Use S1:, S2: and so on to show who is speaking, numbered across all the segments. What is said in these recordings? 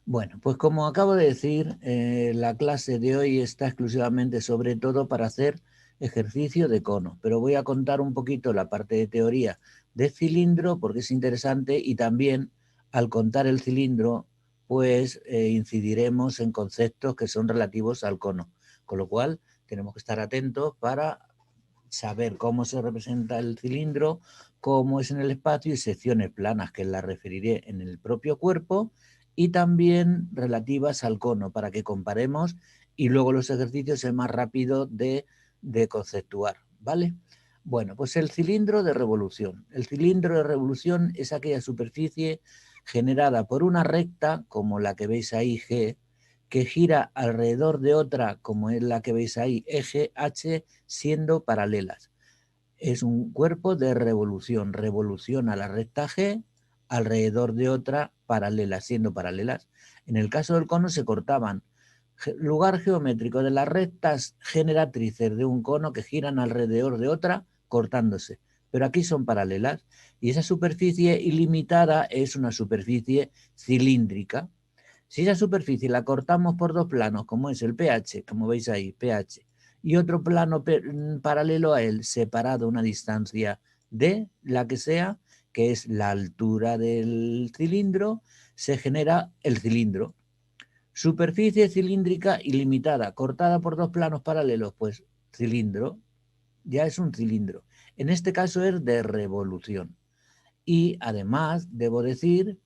S1: Bueno, pues como acabo de decir, la clase de hoy está exclusivamente sobre todo para hacer ejercicio de cono, pero voy a contar un poquito la parte de teoría de cilindro porque es interesante y también al contar el cilindro pues incidiremos en conceptos que son relativos al cono, con lo cual tenemos que estar atentos para saber cómo se representa el cilindro, cómo es en el espacio y secciones planas que las referiré en el propio cuerpo y también relativas al cono para que comparemos y luego los ejercicios es más rápido de conceptuar, ¿vale? Bueno, pues el cilindro de revolución. El cilindro de revolución es aquella superficie generada por una recta, como la que veis ahí, G, que gira alrededor de otra, como es la que veis ahí, eje H, siendo paralelas. Es un cuerpo de revolución, revoluciona la recta G alrededor de otra paralela, siendo paralelas. En el caso del cono se cortaban lugar geométrico de las rectas generatrices de un cono que giran alrededor de otra, cortándose. Pero aquí son paralelas y esa superficie ilimitada es una superficie cilíndrica. Si esa superficie la cortamos por dos planos, como es el pH, como veis ahí, pH, y otro plano paralelo a él, separado a una distancia d, la que sea, que es la altura del cilindro, se genera el cilindro. Superficie cilíndrica ilimitada, cortada por dos planos paralelos, pues cilindro, ya es un cilindro. En este caso es de revolución. Y además debo decir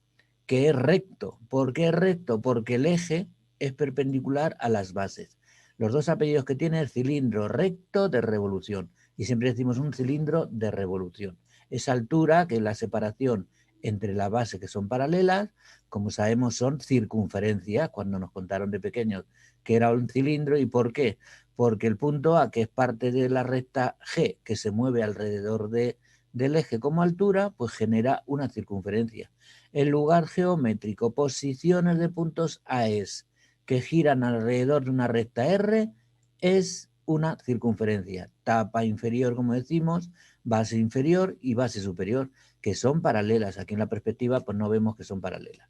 S1: que es recto. ¿Por qué es recto? Porque el eje es perpendicular a las bases. Los dos apellidos que tiene es cilindro recto de revolución. Y siempre decimos un cilindro de revolución. Esa altura, que es la separación entre las bases que son paralelas, como sabemos son circunferencias, cuando nos contaron de pequeños que era un cilindro. ¿Y por qué? Porque el punto A, que es parte de la recta G, que se mueve alrededor del eje como altura, pues genera una circunferencia. El lugar geométrico, posiciones de puntos AES que giran alrededor de una recta R, es una circunferencia. Tapa inferior, como decimos, base inferior y base superior, que son paralelas. Aquí en la perspectiva pues no vemos que son paralelas.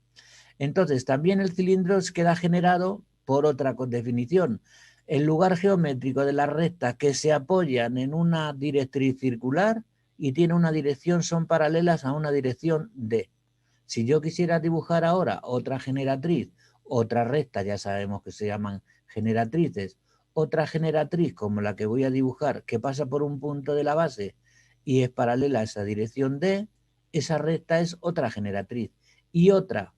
S1: Entonces, también el cilindro queda generado por otra definición. El lugar geométrico de las rectas que se apoyan en una directriz circular y tiene una dirección son paralelas a una dirección D. Si yo quisiera dibujar ahora otra generatriz, otra recta, ya sabemos que se llaman generatrices, otra generatriz como la que voy a dibujar, que pasa por un punto de la base y es paralela a esa dirección D, esa recta es otra generatriz. Y otra,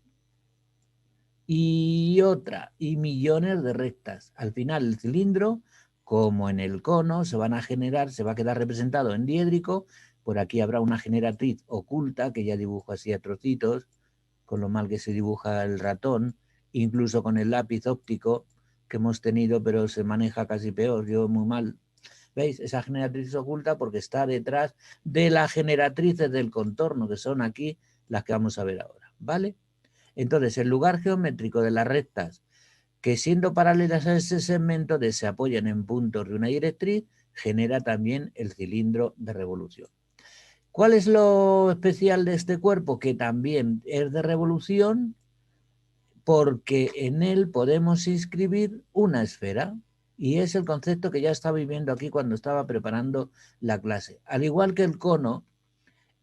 S1: y millones de rectas. Al final el cilindro, como en el cono, se van a generar, se va a quedar representado en diédrico. Por aquí habrá una generatriz oculta, que ya dibujo así a trocitos, con lo mal que se dibuja el ratón, incluso con el lápiz óptico que hemos tenido, pero se maneja casi peor, yo muy mal. ¿Veis? Esa generatriz es oculta porque está detrás de las generatrices del contorno, que son aquí las que vamos a ver ahora, ¿vale? Entonces, el lugar geométrico de las rectas que siendo paralelas a ese segmento se apoyan en puntos de una directriz, genera también el cilindro de revolución. ¿Cuál es lo especial de este cuerpo? Que también es de revolución porque en él podemos inscribir una esfera. Y es el concepto que ya estaba viviendo aquí cuando estaba preparando la clase. Al igual que el cono,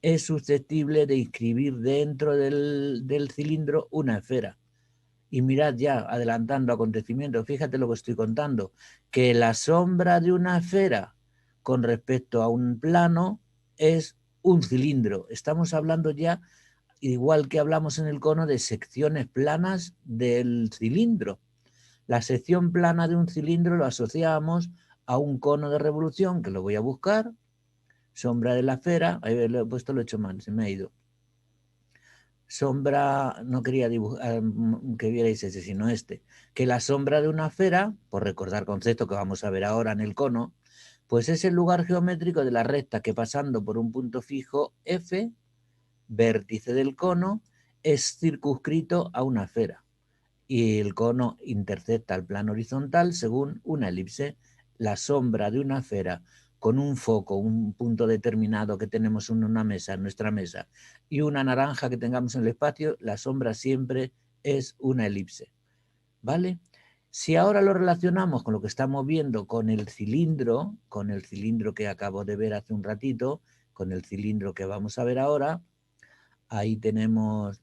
S1: es susceptible de inscribir dentro del cilindro una esfera. Y mirad ya, adelantando acontecimientos, fíjate lo que estoy contando, que la sombra de una esfera con respecto a un plano es un cilindro. Estamos hablando ya, igual que hablamos en el cono, de secciones planas del cilindro. La sección plana de un cilindro lo asociamos a un cono de revolución, que lo voy a buscar, sombra de la esfera, ahí lo he puesto, lo he hecho mal, se me ha ido. Sombra, no quería dibujar que vierais ese, sino este, que la sombra de una esfera, por recordar concepto que vamos a ver ahora en el cono, pues es el lugar geométrico de la recta que pasando por un punto fijo F, vértice del cono, es circunscrito a una esfera. Y el cono intercepta el plano horizontal según una elipse. La sombra de una esfera con un foco, un punto determinado que tenemos en una mesa, en nuestra mesa, y una naranja que tengamos en el espacio, la sombra siempre es una elipse, ¿vale? Si ahora lo relacionamos con lo que estamos viendo con el cilindro que acabo de ver hace un ratito, con el cilindro que vamos a ver ahora, ahí tenemos,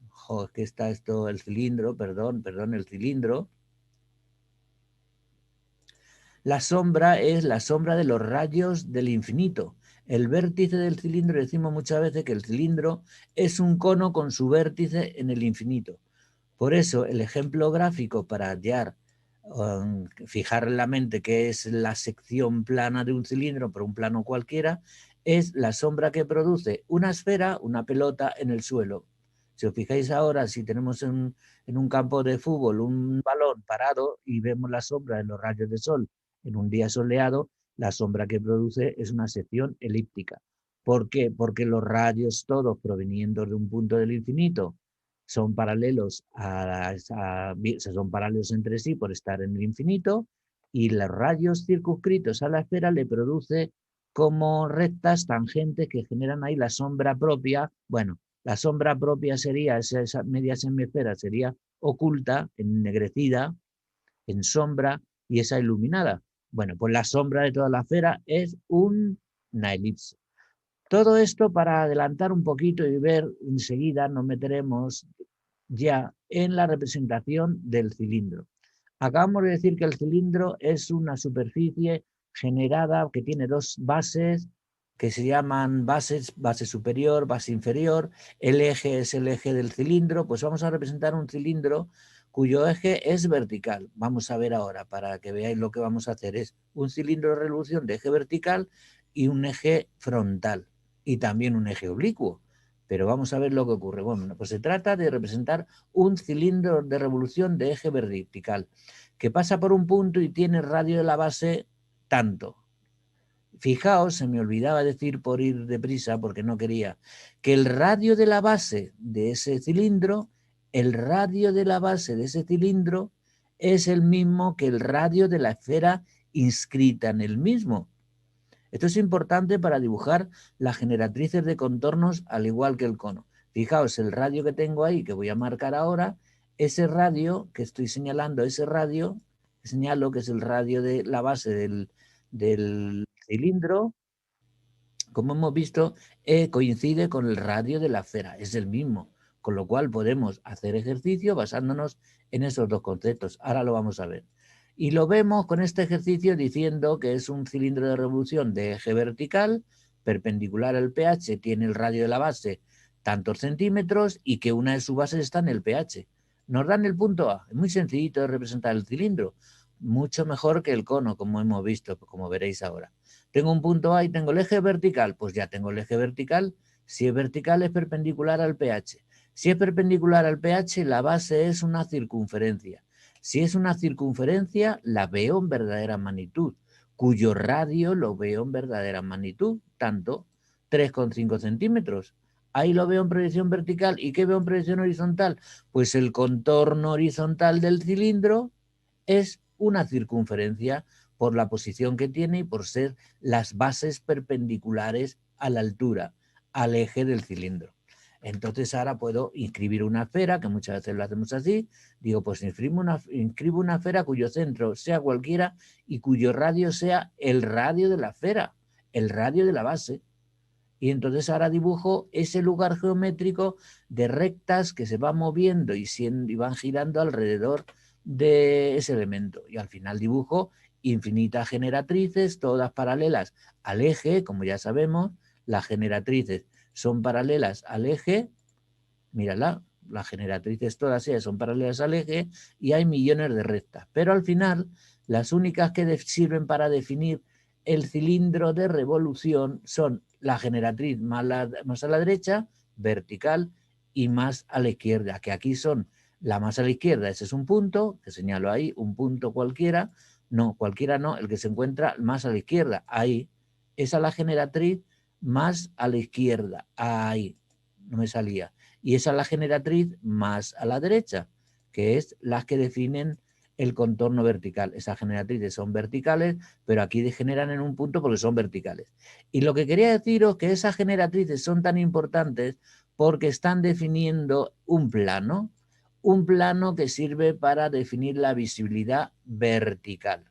S1: que está esto, el cilindro, perdón, el cilindro. La sombra es la sombra de los rayos del infinito. El vértice del cilindro, decimos muchas veces que el cilindro es un cono con su vértice en el infinito. Por eso el ejemplo gráfico para hallar, fijar en la mente qué es la sección plana de un cilindro, por un plano cualquiera, es la sombra que produce una esfera, una pelota en el suelo. Si os fijáis ahora, si tenemos en un campo de fútbol un balón parado y vemos la sombra en los rayos de sol en un día soleado, la sombra que produce es una sección elíptica. ¿Por qué? Porque los rayos todos proveniendo de un punto del infinito son paralelos son paralelos entre sí por estar en el infinito, y los rayos circunscritos a la esfera le produce como rectas tangentes que generan ahí la sombra propia. Bueno, la sombra propia sería, esa media semisfera sería oculta, ennegrecida, en sombra, y esa iluminada. Bueno, pues la sombra de toda la esfera es una elipse. Todo esto para adelantar un poquito y ver enseguida, nos meteremos ya en la representación del cilindro. Acabamos de decir que el cilindro es una superficie generada que tiene dos bases que se llaman base superior, base inferior. El eje es el eje del cilindro. Pues vamos a representar un cilindro cuyo eje es vertical. Vamos a ver ahora, para que veáis lo que vamos a hacer. Es un cilindro de revolución de eje vertical y un eje frontal, y también un eje oblicuo. Pero vamos a ver lo que ocurre. Bueno, pues se trata de representar un cilindro de revolución de eje vertical que pasa por un punto y tiene radio de la base tanto. Fijaos, se me olvidaba decir por ir deprisa, porque no quería, que el radio de la base de ese cilindro, el radio de la base de ese cilindro es el mismo que el radio de la esfera inscrita en el mismo. Esto es importante para dibujar las generatrices de contornos al igual que el cono. Fijaos, el radio que tengo ahí, que voy a marcar ahora, ese radio que estoy señalando, ese radio, señalo que es el radio de la base del cilindro, como hemos visto, coincide con el radio de la esfera, es el mismo, con lo cual podemos hacer ejercicio basándonos en esos dos conceptos. Ahora lo vamos a ver. Y lo vemos con este ejercicio diciendo que es un cilindro de revolución de eje vertical, perpendicular al pH, tiene el radio de la base tantos centímetros y que una de sus bases está en el pH. Nos dan el punto A. Es muy sencillito de representar el cilindro, mucho mejor que el cono, como hemos visto, como veréis ahora. Tengo un punto A y tengo el eje vertical, pues ya tengo el eje vertical. Si es vertical es perpendicular al pH. Si es perpendicular al pH, la base es una circunferencia. Si es una circunferencia, la veo en verdadera magnitud, cuyo radio lo veo en verdadera magnitud, tanto 3,5 centímetros. Ahí lo veo en proyección vertical. ¿Y qué veo en proyección horizontal? Pues el contorno horizontal del cilindro es una circunferencia por la posición que tiene y por ser las bases perpendiculares a la altura, al eje del cilindro. Entonces ahora puedo inscribir una esfera, que muchas veces lo hacemos así. Digo, pues inscribo una esfera cuyo centro sea cualquiera y cuyo radio sea el radio de la esfera, el radio de la base. Y entonces ahora dibujo ese lugar geométrico de rectas que se van moviendo y van girando alrededor de ese elemento. Y al final dibujo infinitas generatrices, todas paralelas al eje, como ya sabemos. Las generatrices son paralelas al eje. Mírala, las generatrices todas ellas son paralelas al eje y hay millones de rectas. Pero al final, las únicas que sirven para definir el cilindro de revolución son la generatriz más a la derecha, vertical, y más a la izquierda, que aquí son la más a la izquierda. Ese es un punto, que señalo ahí, un punto cualquiera. No, cualquiera no, el que se encuentra más a la izquierda, ahí. Esa es la generatriz más a la izquierda, ahí. No me salía. Y esa es la generatriz más a la derecha, que es las que definen el contorno vertical. Esas generatrices son verticales, pero aquí degeneran en un punto porque son verticales. Y lo que quería deciros es que esas generatrices son tan importantes porque están definiendo un plano. un plano que sirve para definir la visibilidad vertical.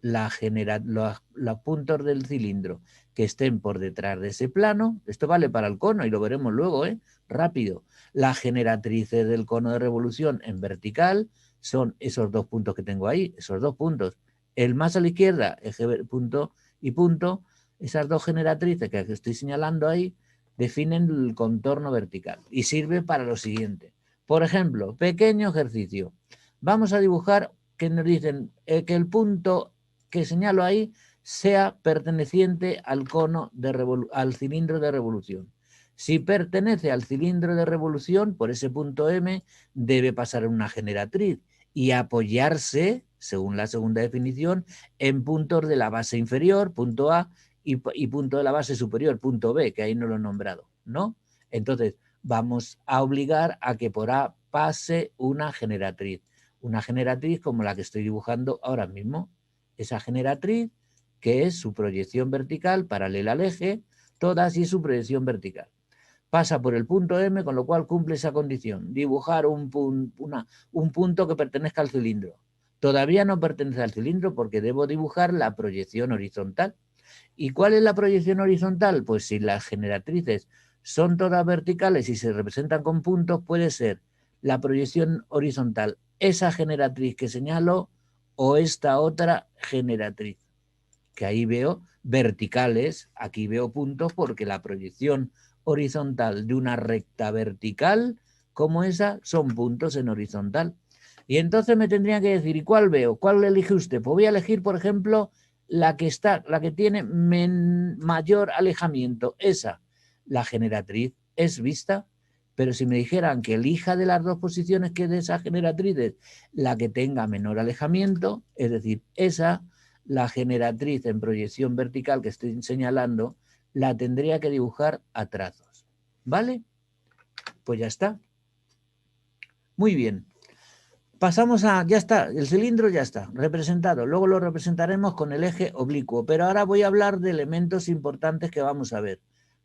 S1: Los puntos del cilindro que estén por detrás de ese plano, esto vale para el cono y lo veremos luego, rápido. Las generatrices del cono de revolución en vertical son esos dos puntos que tengo ahí, esos dos puntos. El más a la izquierda, eje punto y punto, esas dos generatrices que estoy señalando ahí definen el contorno vertical y sirve para lo siguiente. Por ejemplo, pequeño ejercicio. Vamos a dibujar que nos dicen que el punto que señalo ahí sea perteneciente al al cilindro de revolución. Si pertenece al cilindro de revolución, por ese punto M, debe pasar una generatriz y apoyarse, según la segunda definición, en puntos de la base inferior, punto A, y punto de la base superior, punto B, que ahí no lo he nombrado, ¿no? Entonces, vamos a obligar a que por A pase una generatriz como la que estoy dibujando ahora mismo. Esa generatriz, que es su proyección vertical paralela al eje, toda así es su proyección vertical. Pasa por el punto M, con lo cual cumple esa condición, dibujar un punto que pertenezca al cilindro. Todavía no pertenece al cilindro porque debo dibujar la proyección horizontal. ¿Y cuál es la proyección horizontal? Pues si las generatrices son todas verticales y se representan con puntos, puede ser la proyección horizontal, esa generatriz que señalo, o esta otra generatriz, que ahí veo verticales, aquí veo puntos porque la proyección horizontal de una recta vertical como esa son puntos en horizontal. Y entonces me tendrían que decir, ¿y cuál veo? ¿Cuál elige usted? Pues voy a elegir, por ejemplo, la que tiene mayor alejamiento, esa. La generatriz es vista, pero si me dijeran que elija de las dos posiciones que de esas generatrices la que tenga menor alejamiento, es decir, esa, la generatriz en proyección vertical que estoy señalando, la tendría que dibujar a trazos. ¿Vale? Pues ya está. Muy bien. Pasamos a, ya está, el cilindro ya está representado. Luego lo representaremos con el eje oblicuo, pero ahora voy a hablar de elementos importantes que vamos a ver.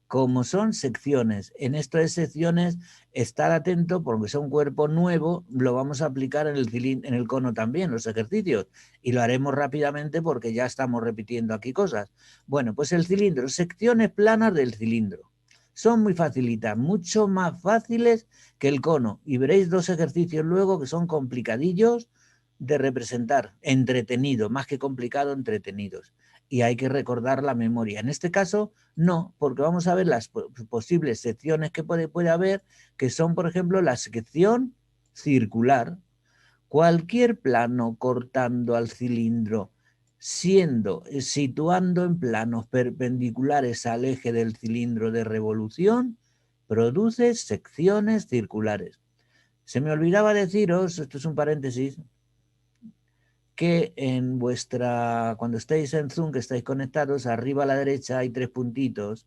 S1: Como son secciones. En esto de secciones, estar atento porque es un cuerpo nuevo, lo vamos a aplicar en el cono también, los ejercicios, y lo haremos rápidamente porque ya estamos repitiendo aquí cosas. Bueno, pues el cilindro, secciones planas del cilindro. Son muy facilitas, mucho más fáciles que el cono. Y veréis dos ejercicios luego que son complicadillos de representar, entretenido, más que complicado, entretenidos. Y hay que recordar la memoria. En este caso, no, porque vamos a ver las posibles secciones que puede haber, que son, por ejemplo, la sección circular. Cualquier plano cortando al cilindro, situando en planos perpendiculares al eje del cilindro de revolución, produce secciones circulares. Se me olvidaba deciros, esto es un paréntesis, que cuando estáis en Zoom, que estáis conectados, arriba a la derecha hay tres puntitos.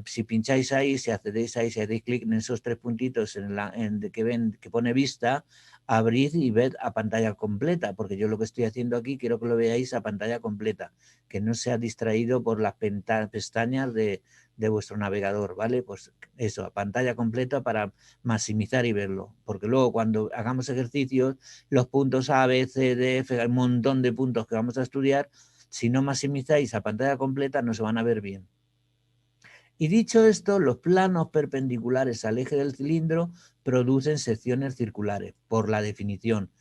S1: Si pincháis ahí, si accedéis ahí, si hacéis clic en esos tres puntitos que pone vista, abrid y ved a pantalla completa, porque yo lo que estoy haciendo aquí quiero que lo veáis a pantalla completa, que no sea distraído por las pestañas de vuestro navegador, ¿vale? Pues eso, a pantalla completa para maximizar y verlo, porque luego cuando hagamos ejercicios, los puntos A, B, C, D, F, hay un montón de puntos que vamos a estudiar, si no maximizáis a pantalla completa no se van a ver bien. Y dicho esto, los planos perpendiculares al eje del cilindro producen secciones circulares, por la definición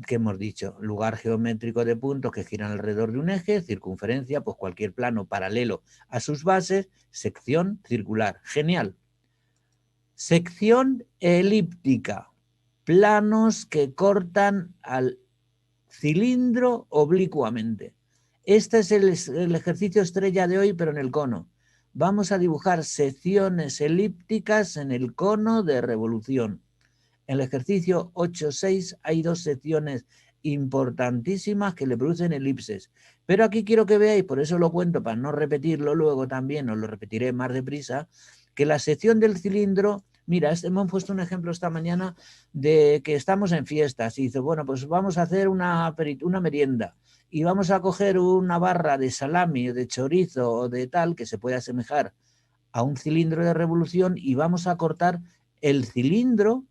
S1: que hemos dicho. Lugar geométrico de puntos que giran alrededor de un eje, circunferencia, pues cualquier plano paralelo a sus bases, sección circular. Genial. Sección elíptica. Planos que cortan al cilindro oblicuamente. Este es el ejercicio estrella de hoy, pero en el cono. Vamos a dibujar secciones elípticas en el cono de revolución. En el ejercicio 8.6 hay dos secciones importantísimas que le producen elipses. Pero aquí quiero que veáis, por eso lo cuento, para no repetirlo luego también, os lo repetiré más deprisa, que la sección del cilindro, mira, hemos puesto un ejemplo esta mañana de que estamos en fiestas y dice, bueno, pues vamos a hacer una merienda y vamos a coger una barra de salami o de chorizo o de tal que se puede asemejar a un cilindro de revolución y vamos a cortar el cilindro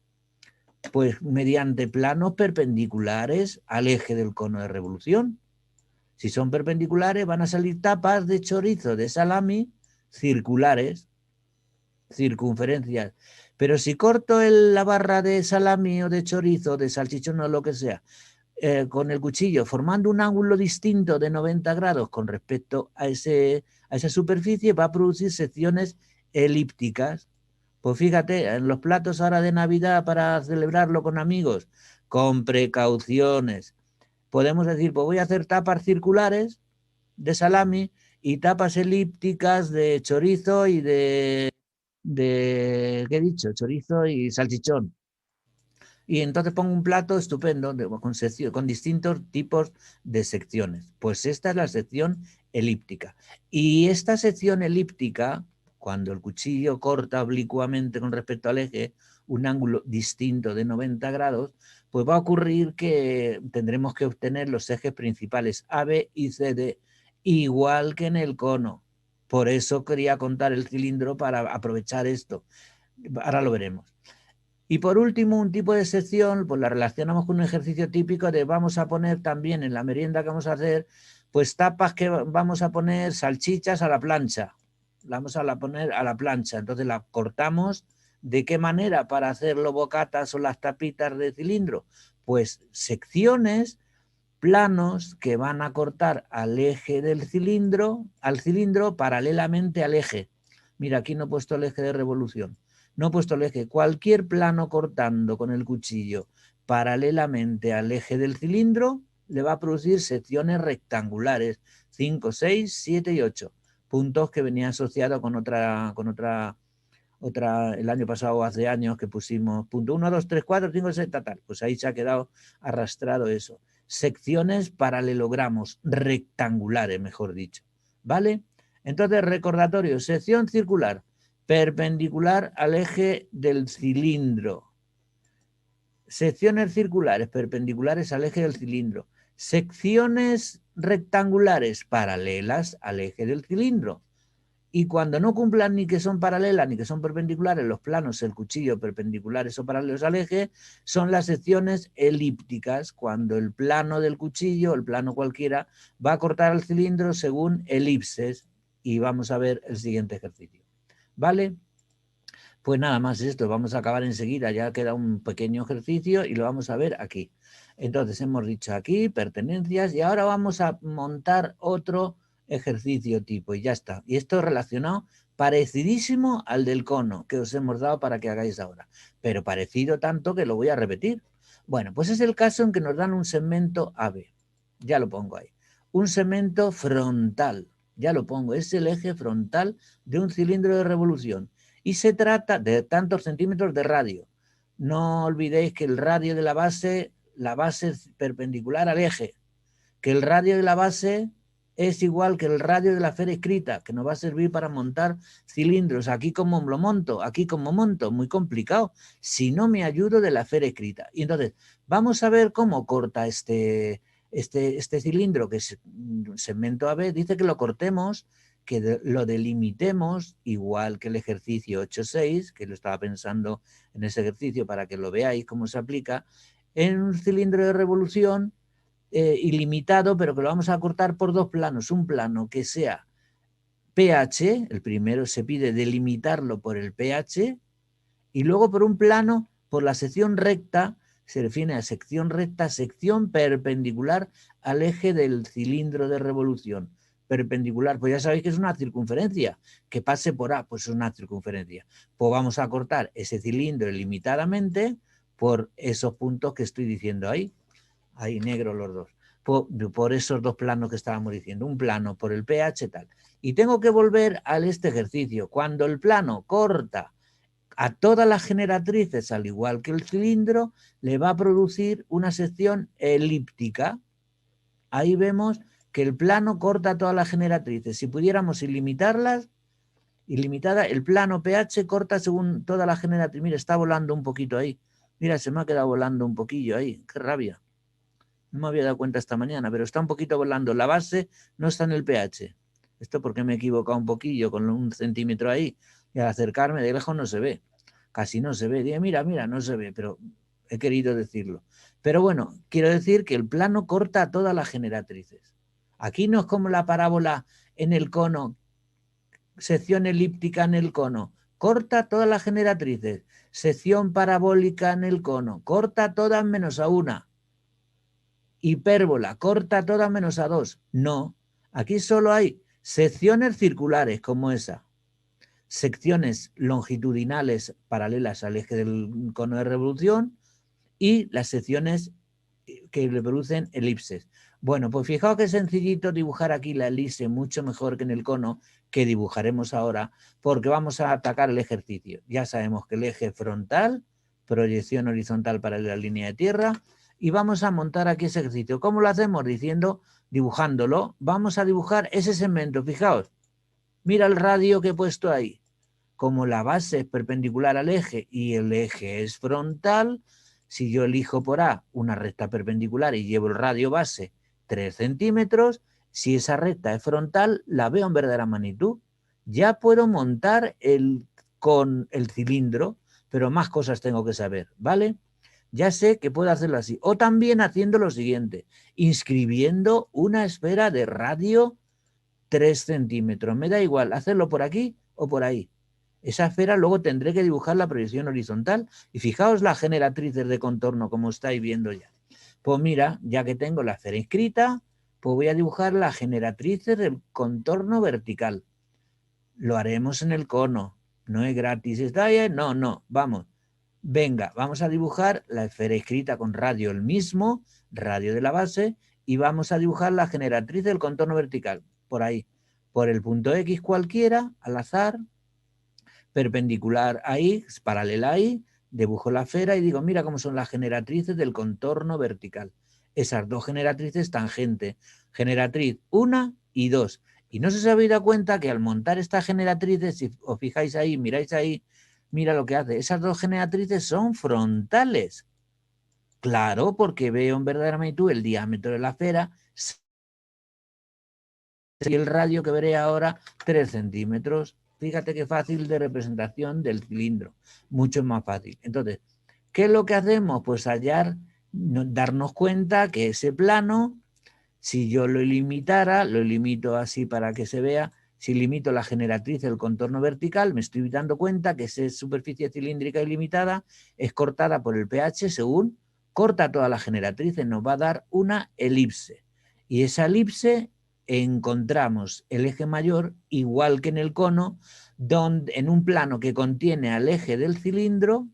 S1: Pues mediante planos perpendiculares al eje del cono de revolución. Si son perpendiculares, van a salir tapas de chorizo de salami circulares, circunferencias. Pero si corto la barra de salami o de chorizo, de salchichón o lo que sea, con el cuchillo, formando un ángulo distinto de 90 grados con respecto a esa superficie, va a producir secciones elípticas. Pues fíjate, en los platos ahora de Navidad para celebrarlo con amigos, con precauciones. Podemos decir, pues voy a hacer tapas circulares de salami y tapas elípticas de chorizo y ¿qué he dicho? Chorizo y salchichón. Y entonces pongo un plato estupendo con distintos tipos de secciones. Pues esta es la sección elíptica. Y esta sección elíptica, cuando el cuchillo corta oblicuamente con respecto al eje, un ángulo distinto de 90 grados, pues va a ocurrir que tendremos que obtener los ejes principales A, B y C, D, igual que en el cono. Por eso quería contar el cilindro para aprovechar esto. Ahora lo veremos. Y por último, un tipo de sección, pues la relacionamos con un ejercicio típico de vamos a poner también en la merienda que vamos a hacer, pues tapas que vamos a poner salchichas a la plancha. La vamos a poner a la plancha. Entonces la cortamos. ¿De qué manera para hacer los bocatas o las tapitas de cilindro? Pues secciones, planos que van a cortar al eje del cilindro, al cilindro paralelamente al eje. Mira, aquí no he puesto el eje de revolución. No he puesto el eje. Cualquier plano cortando con el cuchillo paralelamente al eje del cilindro le va a producir secciones rectangulares 5, 6, 7 y 8. Puntos que venía asociado con otra, el año pasado o hace años que pusimos punto 1, 2, 3, 4, 5, 6, tal. Pues ahí se ha quedado arrastrado eso. Secciones paralelogramos, rectangulares, mejor dicho. ¿Vale? Entonces, recordatorio, sección circular, perpendicular al eje del cilindro. Secciones circulares perpendiculares al eje del cilindro. Secciones rectangulares paralelas al eje del cilindro. Y cuando no cumplan ni que son paralelas ni que son perpendiculares los planos, el cuchillo perpendiculares o paralelos al eje, son las secciones elípticas, cuando el plano del cuchillo, el plano cualquiera, va a cortar el cilindro según elipses. Y vamos a ver el siguiente ejercicio. ¿Vale? Pues nada más esto, vamos a acabar enseguida, ya queda un pequeño ejercicio y lo vamos a ver aquí. Entonces hemos dicho aquí pertenencias y ahora vamos a montar otro ejercicio tipo y ya está. Y esto es relacionado, parecidísimo al del cono que os hemos dado para que hagáis ahora, pero parecido tanto que lo voy a repetir. Bueno, pues es el caso en que nos dan un segmento AB, ya lo pongo ahí. Un segmento frontal, ya lo pongo, es el eje frontal de un cilindro de revolución. Y se trata de tantos centímetros de radio. No olvidéis que el radio de la base es perpendicular al eje, que el radio de la base es igual que el radio de la esfera escrita, que nos va a servir para montar cilindros. Aquí como lo monto, aquí como monto, muy complicado, si no me ayudo de la esfera escrita. Y entonces, vamos a ver cómo corta este cilindro, que es segmento AB, dice que lo cortemos, que lo delimitemos, igual que el ejercicio 8.6, que lo estaba pensando en ese ejercicio para que lo veáis cómo se aplica, en un cilindro de revolución ilimitado, pero que lo vamos a cortar por dos planos. Un plano que sea pH, el primero se pide delimitarlo por el pH, y luego por un plano, por la sección recta, se define a sección recta, sección perpendicular al eje del cilindro de revolución. Perpendicular, pues ya sabéis que es una circunferencia, que pase por A, pues es una circunferencia. Pues vamos a cortar ese cilindro limitadamente por esos puntos que estoy diciendo ahí. Ahí negro los dos. Por esos dos planos que estábamos diciendo. Un plano por el pH tal. Y tengo que volver a este ejercicio. Cuando el plano corta a todas las generatrices, al igual que el cilindro, le va a producir una sección elíptica. Ahí vemos que el plano corta a todas las generatrices. Si pudiéramos ilimitarlas, ilimitada, el plano pH corta según todas las generatrices. Mira, está volando un poquito ahí. Mira, se me ha quedado volando un poquillo ahí. Qué rabia. No me había dado cuenta esta mañana, pero está un poquito volando. La base no está en el pH. Esto porque me he equivocado un poquillo con un centímetro ahí. Y al acercarme de lejos no se ve. Casi no se ve. Dije, mira, no se ve, pero he querido decirlo. Pero bueno, quiero decir que el plano corta a todas las generatrices. Aquí no es como la parábola en el cono, sección elíptica en el cono, corta todas las generatrices, sección parabólica en el cono, corta todas menos a una, hipérbola, corta todas menos a dos. No, aquí solo hay secciones circulares como esa, secciones longitudinales paralelas al eje del cono de revolución y las secciones que le producen elipses. Bueno, pues fijaos que sencillito dibujar aquí la elipse mucho mejor que en el cono, que dibujaremos ahora, porque vamos a atacar el ejercicio. Ya sabemos que el eje frontal, proyección horizontal para la línea de tierra, y vamos a montar aquí ese ejercicio. ¿Cómo lo hacemos? Dibujándolo. Vamos a dibujar ese segmento, fijaos. Mira el radio que he puesto ahí. Como la base es perpendicular al eje y el eje es frontal, si yo elijo por A una recta perpendicular y llevo el radio base 3 centímetros, si esa recta es frontal, la veo en verdadera magnitud. Ya puedo montar con el cilindro, pero más cosas tengo que saber, ¿vale? Ya sé que puedo hacerlo así. O también haciendo lo siguiente, inscribiendo una esfera de radio 3 centímetros. Me da igual hacerlo por aquí o por ahí. Esa esfera luego tendré que dibujar la proyección horizontal y fijaos las generatrices de contorno como estáis viendo ya. Pues mira, ya que tengo la esfera inscrita, pues voy a dibujar las generatrices del contorno vertical. Lo haremos en el cono, no es gratis. ¿Está bien? No, no, vamos. Venga, vamos a dibujar la esfera inscrita con radio el mismo, radio de la base, y vamos a dibujar la generatriz del contorno vertical, por ahí, por el punto X cualquiera, al azar, perpendicular ahí, paralela ahí, dibujo la esfera y digo, mira cómo son las generatrices del contorno vertical. Esas dos generatrices tangente, generatriz 1 y 2. Y no sé si os habéis dado cuenta que al montar estas generatrices, si os fijáis ahí, miráis ahí, mira lo que hace. Esas dos generatrices son frontales. Claro, porque veo en verdadera magnitud el diámetro de la esfera y el radio que veré ahora 3 centímetros. Fíjate qué fácil de representación del cilindro, mucho más fácil. Entonces, ¿qué es lo que hacemos? Pues darnos cuenta que ese plano, si yo lo limitara, lo limito así para que se vea, si limito la generatriz del contorno vertical, me estoy dando cuenta que esa superficie cilíndrica ilimitada es cortada por el pH según corta todas las generatrices, nos va a dar una elipse. Y esa elipse encontramos el eje mayor, igual que en el cono, en un plano que contiene al eje del cilindro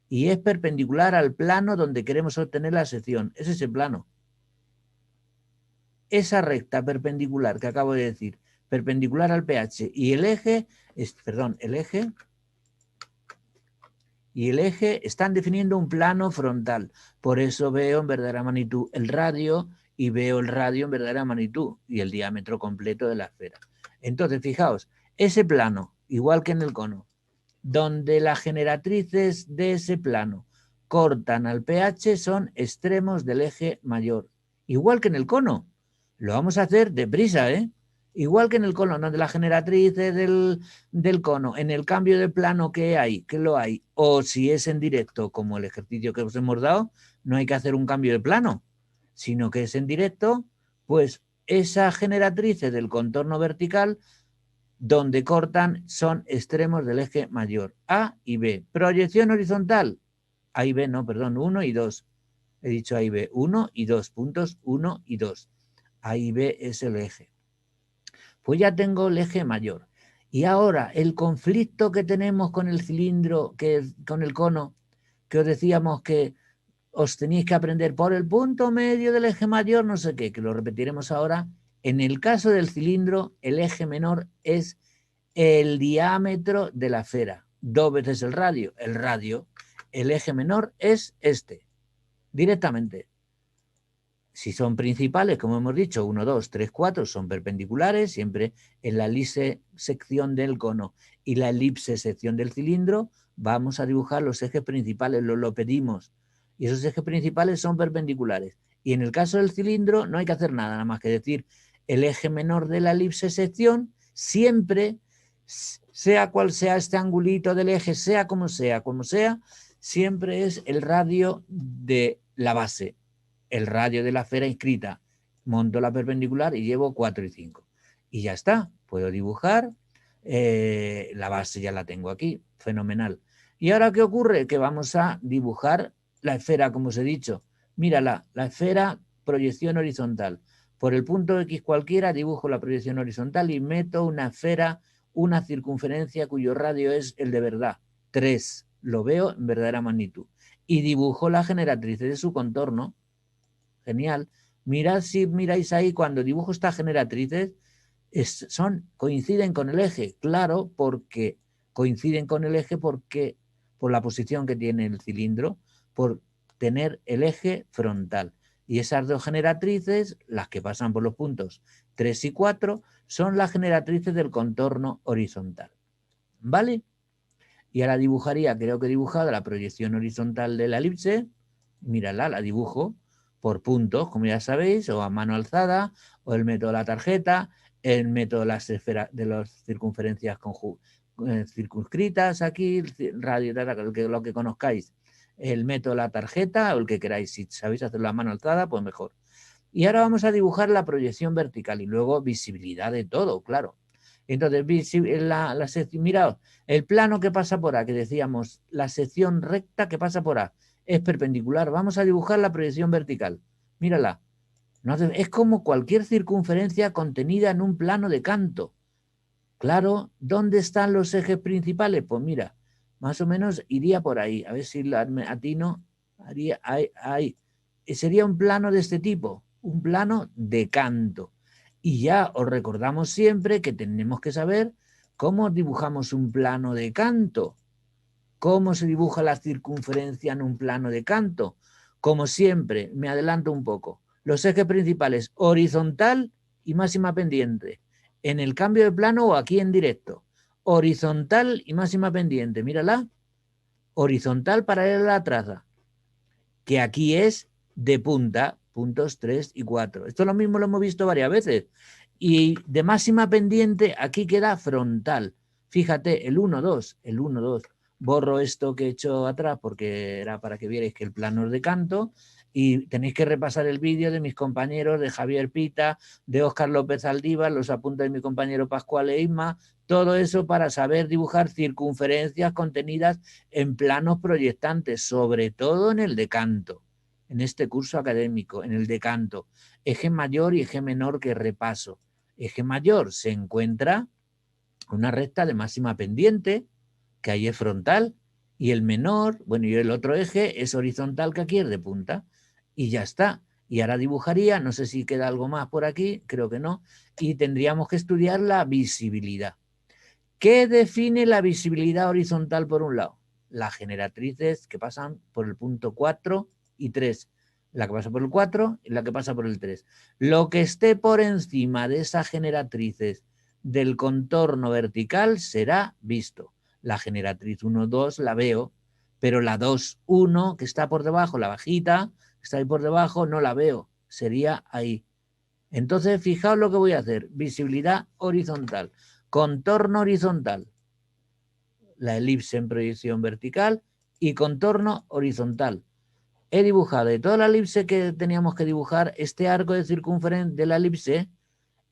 S1: y es perpendicular al plano donde queremos obtener la sección. Es ese plano. Esa recta perpendicular que acabo de decir, perpendicular al pH y el eje están definiendo un plano frontal. Por eso veo en verdadera magnitud el radio y veo el radio en verdadera magnitud y el diámetro completo de la esfera. Entonces, fijaos, ese plano, igual que en el cono, donde las generatrices de ese plano cortan al pH son extremos del eje mayor, igual que en el cono. Lo vamos a hacer deprisa, ¿eh? Igual que en el cono, donde la generatriz del cono, en el cambio de plano que lo hay, o si es en directo, como el ejercicio que os hemos dado, no hay que hacer un cambio de plano, sino que es en directo, pues esas generatrices del contorno vertical, donde cortan, son extremos del eje mayor, A y B. Proyección horizontal, A y B, no, perdón, 1 y 2. He dicho A y B, 1 y 2, puntos 1 y 2. A y B es el eje. Pues ya tengo el eje mayor. Y ahora, el conflicto que tenemos con el cilindro, con el cono, que os decíamos que os tenéis que aprender por el punto medio del eje mayor, no sé qué, que lo repetiremos ahora. En el caso del cilindro, el eje menor es el diámetro de la esfera, 2 veces el radio. El eje menor es este, directamente. Si son principales, como hemos dicho, 1, 2, 3, 4, son perpendiculares, siempre en la elipse sección del cono y la elipse sección del cilindro, vamos a dibujar los ejes principales, lo pedimos. Y esos ejes principales son perpendiculares. Y en el caso del cilindro no hay que hacer nada más que decir el eje menor de la elipse sección, siempre, sea cual sea este angulito del eje, sea, como sea, siempre es el radio de la base, el radio de la esfera inscrita. Monto la perpendicular y llevo 4 y 5. Y ya está, puedo dibujar, la base ya la tengo aquí, fenomenal. ¿Y ahora qué ocurre? Que vamos a dibujar la esfera, como os he dicho. Mírala, la esfera, proyección horizontal. Por el punto X cualquiera dibujo la proyección horizontal y meto una esfera, una circunferencia cuyo radio es el de verdad, 3. Lo veo en verdadera magnitud. Y dibujo la generatriz de su contorno. Genial. Mirad si miráis ahí, cuando dibujo estas generatrices, coinciden con el eje. Claro, porque coinciden con el eje porque por la posición que tiene el cilindro, por tener el eje frontal. Y esas dos generatrices, las que pasan por los puntos 3 y 4, son las generatrices del contorno horizontal. ¿Vale? Y ahora dibujaría, creo que he dibujado la proyección horizontal de la elipse. Mírala, la dibujo por puntos, como ya sabéis, o a mano alzada, o el método de la tarjeta, el método de las esferas, de las circunferencias circunscritas aquí, radio, lo que conozcáis, el método de la tarjeta o el que queráis. Si sabéis hacerlo a mano alzada, pues mejor. Y ahora vamos a dibujar la proyección vertical y luego visibilidad de todo, claro. Entonces, la sección, miraos, el plano que pasa por A, que decíamos, la sección recta que pasa por A, es perpendicular. Vamos a dibujar la proyección vertical. Mírala. No hace, es como cualquier circunferencia contenida en un plano de canto. Claro, ¿dónde están los ejes principales? Pues mira, más o menos iría por ahí. A ver si atino. Haría ahí. Sería un plano de este tipo, un plano de canto. Y ya os recordamos siempre que tenemos que saber cómo dibujamos un plano de canto. ¿Cómo se dibuja la circunferencia en un plano de canto? Como siempre, me adelanto un poco. Los ejes principales, horizontal y máxima pendiente. En el cambio de plano o aquí en directo. Horizontal y máxima pendiente. Mírala. Horizontal paralela a la traza. Que aquí es de punta, puntos 3 y 4. Esto lo mismo lo hemos visto varias veces. Y de máxima pendiente aquí queda frontal. Fíjate, el 1, 2, el 1, 2. Borro esto que he hecho atrás porque era para que vierais que el plano es de canto y tenéis que repasar el vídeo de mis compañeros, de Javier Pita, de Óscar López Aldívar, los apuntes de mi compañero Pascual e Isma, todo eso para saber dibujar circunferencias contenidas en planos proyectantes, sobre todo en el de canto, en este curso académico, en el de canto. Eje mayor y eje menor que repaso. Eje mayor se encuentra una recta de máxima pendiente, que ahí es frontal, y el menor, bueno, y el otro eje es horizontal, que aquí es de punta, y ya está. Y ahora dibujaría, no sé si queda algo más por aquí, creo que no, y tendríamos que estudiar la visibilidad. ¿Qué define la visibilidad horizontal por un lado? Las generatrices que pasan por el punto 4 y 3. La que pasa por el 4 y la que pasa por el 3. Lo que esté por encima de esas generatrices del contorno vertical será visto. La generatriz 1, 2 la veo, pero la 2, 1, que está por debajo, la bajita, que está ahí por debajo, no la veo. Sería ahí. Entonces, fijaos lo que voy a hacer. Visibilidad horizontal. Contorno horizontal. La elipse en proyección vertical y contorno horizontal. He dibujado de toda la elipse que teníamos que dibujar, este arco de circunferencia de la elipse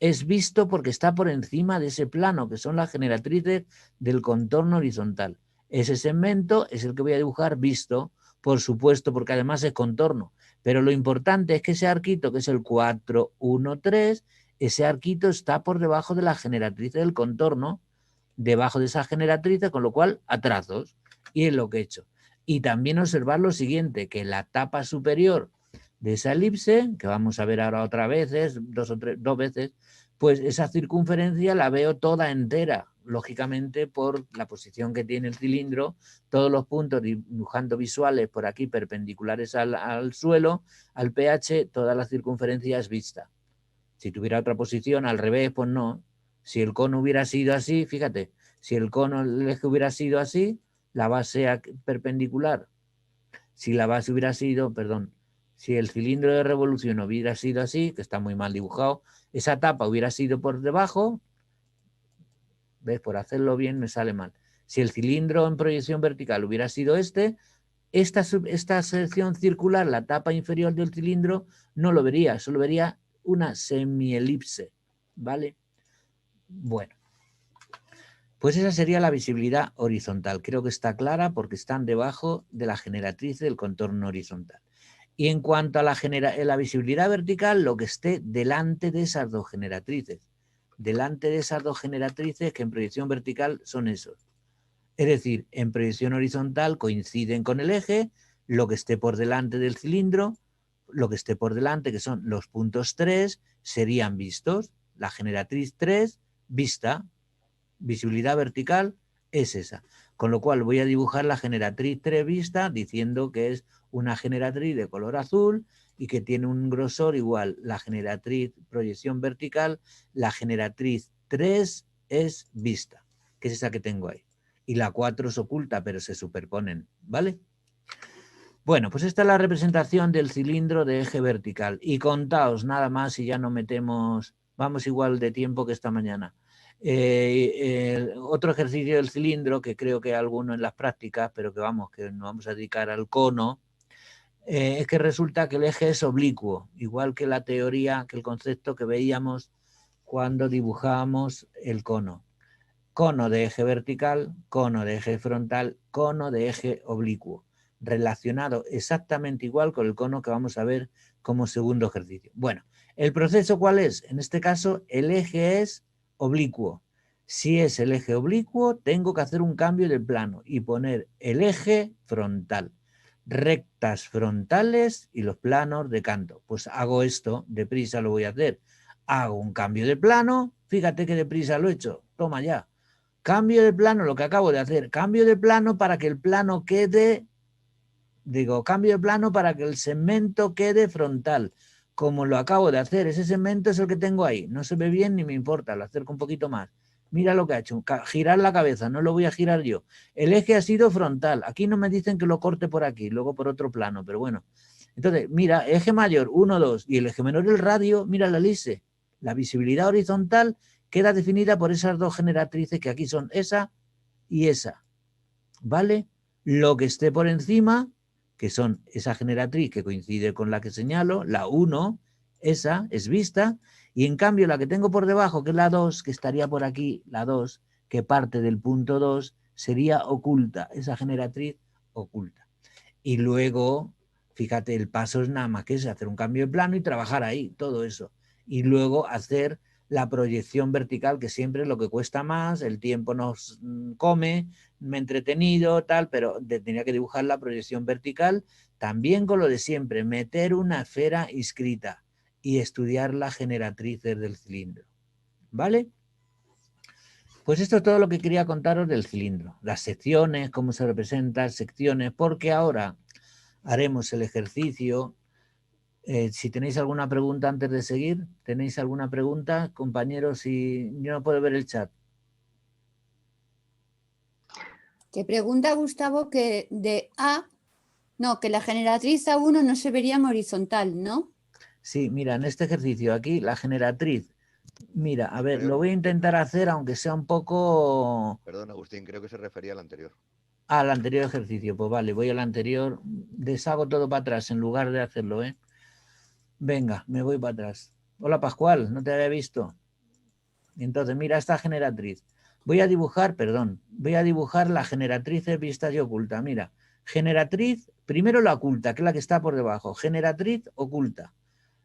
S1: es visto porque está por encima de ese plano, que son las generatrices del contorno horizontal. Ese segmento es el que voy a dibujar visto, por supuesto, porque además es contorno. Pero lo importante es que ese arquito, que es el 4, 1, 3, ese arquito está por debajo de la generatriz del contorno, debajo de esa generatriz, con lo cual a trazos. Y es lo que he hecho. Y también observar lo siguiente, que la tapa superior de esa elipse, que vamos a ver ahora otra vez, dos veces, pues esa circunferencia la veo toda entera, lógicamente por la posición que tiene el cilindro, todos los puntos dibujando visuales por aquí perpendiculares al suelo, al pH, toda la circunferencia es vista. Si tuviera otra posición al revés, pues no. Si el cono hubiera sido así, fíjate, si el cono, el eje hubiera sido así, la base perpendicular. Si la base hubiera sido, perdón, si el cilindro de revolución hubiera sido así, que está muy mal dibujado, esa tapa hubiera sido por debajo, ¿ves? Por hacerlo bien me sale mal. Si el cilindro en proyección vertical hubiera sido este, esta sección circular, la tapa inferior del cilindro, no lo vería, solo vería una semielipse, ¿vale? Bueno, pues esa sería la visibilidad horizontal. Creo que está clara porque están debajo de la generatriz del contorno horizontal. Y en cuanto a la visibilidad vertical, lo que esté delante de esas dos generatrices. Delante de esas dos generatrices que en proyección vertical son esos. Es decir, en proyección horizontal coinciden con el eje, lo que esté por delante del cilindro, lo que esté por delante, que son los puntos 3, serían vistos. La generatriz 3, vista. Visibilidad vertical es esa. Con lo cual voy a dibujar la generatriz 3 vista diciendo que es una generatriz de color azul y que tiene un grosor igual. La generatriz proyección vertical, la generatriz 3 es vista, que es esa que tengo ahí. Y la 4 es oculta, pero se superponen, ¿vale? Bueno, pues esta es la representación del cilindro de eje vertical. Y contaos nada más y ya no metemos, vamos igual de tiempo que esta mañana. Otro ejercicio del cilindro, que creo que hay alguno en las prácticas, pero que vamos, que nos vamos a dedicar al cono, es que resulta que el eje es oblicuo, igual que la teoría, que el concepto que veíamos cuando dibujábamos el cono. Cono de eje vertical, cono de eje frontal, cono de eje oblicuo, relacionado exactamente igual con el cono que vamos a ver como segundo ejercicio. Bueno, ¿el proceso cuál es? En este caso, el eje es oblicuo. Si es el eje oblicuo, tengo que hacer un cambio de plano y poner el eje frontal. Rectas frontales y los planos de canto. Pues hago esto, deprisa lo voy a hacer. Hago un cambio de plano, fíjate que deprisa lo he hecho, toma ya. Cambio de plano, lo que acabo de hacer, cambio de plano para que el plano quede, cambio de plano para que el segmento quede frontal, como lo acabo de hacer. Ese segmento es el que tengo ahí, no se ve bien ni me importa, lo acerco un poquito más. Mira lo que ha hecho, girar la cabeza, no lo voy a girar yo. El eje ha sido frontal, aquí no me dicen que lo corte por aquí, luego por otro plano, pero bueno. Entonces, mira, eje mayor, 1, 2, y el eje menor, el radio, mira la elipse. La visibilidad horizontal queda definida por esas dos generatrices que aquí son esa y esa, ¿vale? Lo que esté por encima, que son esa generatriz que coincide con la que señalo, la 1, esa es vista, y en cambio la que tengo por debajo, que es la 2, que estaría por aquí, la 2, que parte del punto 2, sería oculta, esa generatriz oculta. Y luego, fíjate, el paso es nada más que es hacer un cambio de plano y trabajar ahí, todo eso. Y luego hacer la proyección vertical, que siempre es lo que cuesta más, el tiempo nos come, me he entretenido, tal, pero tenía que dibujar la proyección vertical, también con lo de siempre, meter una esfera inscrita y estudiar las generatrices del cilindro. ¿Vale? Pues esto es todo lo que quería contaros del cilindro, las secciones, cómo se representan secciones, porque ahora haremos el ejercicio. Si tenéis alguna pregunta antes de seguir, ¿tenéis alguna pregunta, compañeros? Si yo no puedo ver el chat.
S2: Te pregunta Gustavo que que la generatriz A1 no se vería en horizontal, ¿no?
S1: Sí, mira, en este ejercicio aquí, la generatriz. Mira, a ver, lo voy a intentar hacer, aunque sea un poco...
S3: Perdón, Agustín, creo que se refería al anterior.
S1: Al anterior ejercicio, pues vale, voy al anterior, deshago todo para atrás en lugar de hacerlo, ¿eh? Venga, me voy para atrás. Hola Pascual, no te había visto. Entonces, mira esta generatriz. Voy a dibujar la generatriz de vista y oculta. Mira, generatriz, primero la oculta, que es la que está por debajo. Generatriz oculta.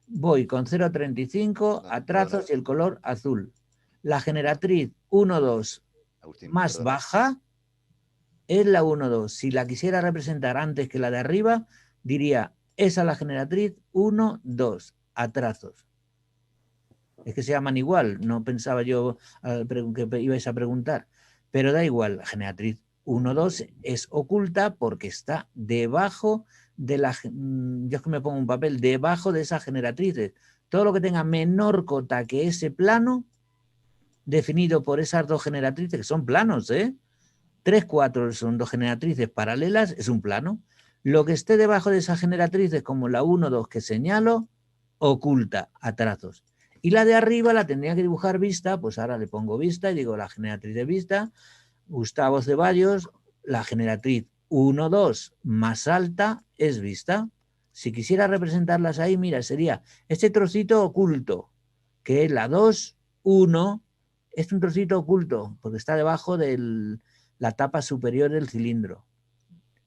S1: Voy con 0,35 a trazos y el color azul. La generatriz 1,2 más baja es la 1,2. Si la quisiera representar antes que la de arriba, diría, esa es la generatriz 1,2 a trazos. Es que se llaman igual, no pensaba yo que ibais a preguntar, pero da igual, la generatriz 1,2 es oculta porque está debajo de la... Yo es que me pongo un papel debajo de esas generatrices. Todo lo que tenga menor cota que ese plano, definido por esas dos generatrices, que son planos, 3, 4 son dos generatrices paralelas, es un plano. Lo que esté debajo de esas generatrices, como la 1, 2 que señalo, oculta a trazos. Y la de arriba la tendría que dibujar vista, pues ahora le pongo vista y digo la generatriz de vista, Gustavo Ceballos, la generatriz 1, 2 más alta es vista. Si quisiera representarlas ahí, mira, sería este trocito oculto, que es la 2, 1, es un trocito oculto, porque está debajo de la tapa superior del cilindro.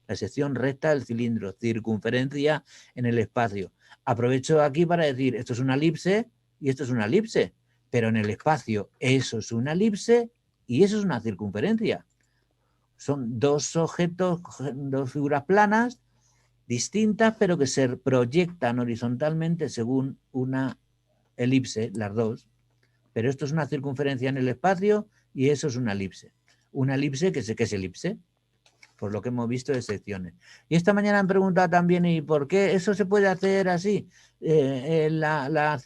S1: La sección recta del cilindro, circunferencia en el espacio. Aprovecho aquí para decir, esto es una elipse y esto es una elipse, pero en el espacio eso es una elipse y eso es una circunferencia. Son dos objetos, dos figuras planas distintas, pero que se proyectan horizontalmente según una elipse, las dos. Pero esto es una circunferencia en el espacio y eso es una elipse. Una elipse que sé que es elipse, por lo que hemos visto de secciones. Y esta mañana han preguntado también, ¿y por qué eso se puede hacer así? La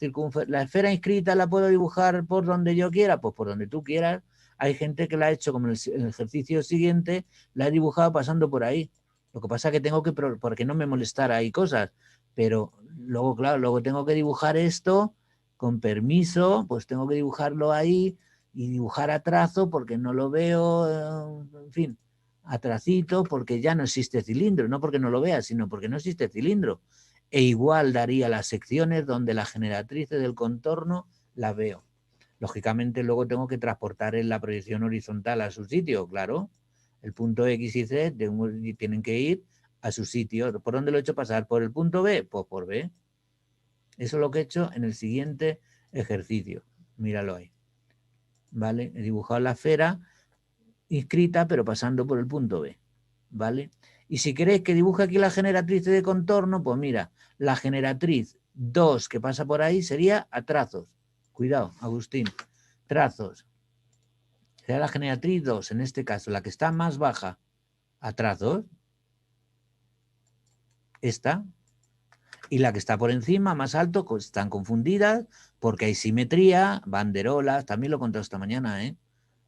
S1: esfera inscrita la puedo dibujar por donde yo quiera, pues por donde tú quieras. Hay gente que la ha hecho como en el ejercicio siguiente, la he dibujado pasando por ahí. Lo que pasa es que tengo que, porque no me molestara ahí cosas, pero luego, claro, luego tengo que dibujar esto con permiso, pues tengo que dibujarlo ahí y dibujar a trazo porque no lo veo, en fin, a tracito porque ya no existe cilindro, no porque no lo vea, sino porque no existe cilindro. E igual daría las secciones donde las generatrices del contorno las veo. Lógicamente luego tengo que transportar en la proyección horizontal a su sitio, claro. El punto X y Z tienen que ir a su sitio. ¿Por dónde lo he hecho pasar? ¿Por el punto B? Pues por B. Eso es lo que he hecho en el siguiente ejercicio. Míralo ahí. ¿Vale? He dibujado la esfera inscrita, pero pasando por el punto B. ¿Vale? Y si queréis que dibuje aquí la generatriz de contorno, pues mira, la generatriz 2 que pasa por ahí sería a trazos. Cuidado, Agustín. Trazos. Será la generatriz 2, en este caso, la que está más baja a trazos. Esta. Y la que está por encima, más alto, están confundidas porque hay simetría, banderolas, también lo he contado esta mañana,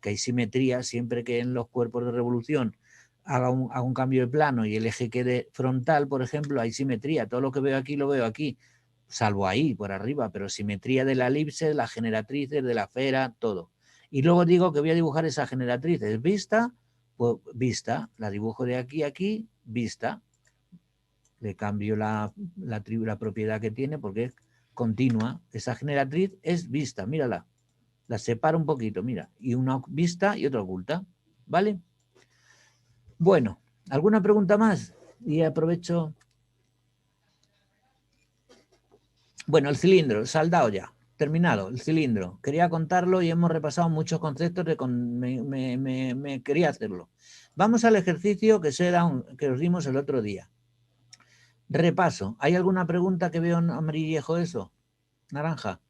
S1: que hay simetría siempre que en los cuerpos de revolución haga un cambio de plano y el eje quede frontal, por ejemplo, hay simetría. Todo lo que veo aquí lo veo aquí, salvo ahí, por arriba, pero simetría de la elipse, las generatrices, de la esfera, todo. Y luego digo que voy a dibujar esa generatriz. ¿Es vista? Pues vista. La dibujo de aquí a aquí, vista. Le cambio la propiedad que tiene porque es continua. Esa generatriz es vista, mírala. La separo un poquito, mira. Y una vista y otra oculta. ¿Vale? Bueno, ¿alguna pregunta más? Y aprovecho. Bueno, el cilindro, saldado ya. Terminado, el cilindro. Quería contarlo y hemos repasado muchos conceptos de me quería hacerlo. Vamos al ejercicio que os dimos el otro día. Repaso. ¿Hay alguna pregunta que veo en amarillejo eso? Naranja.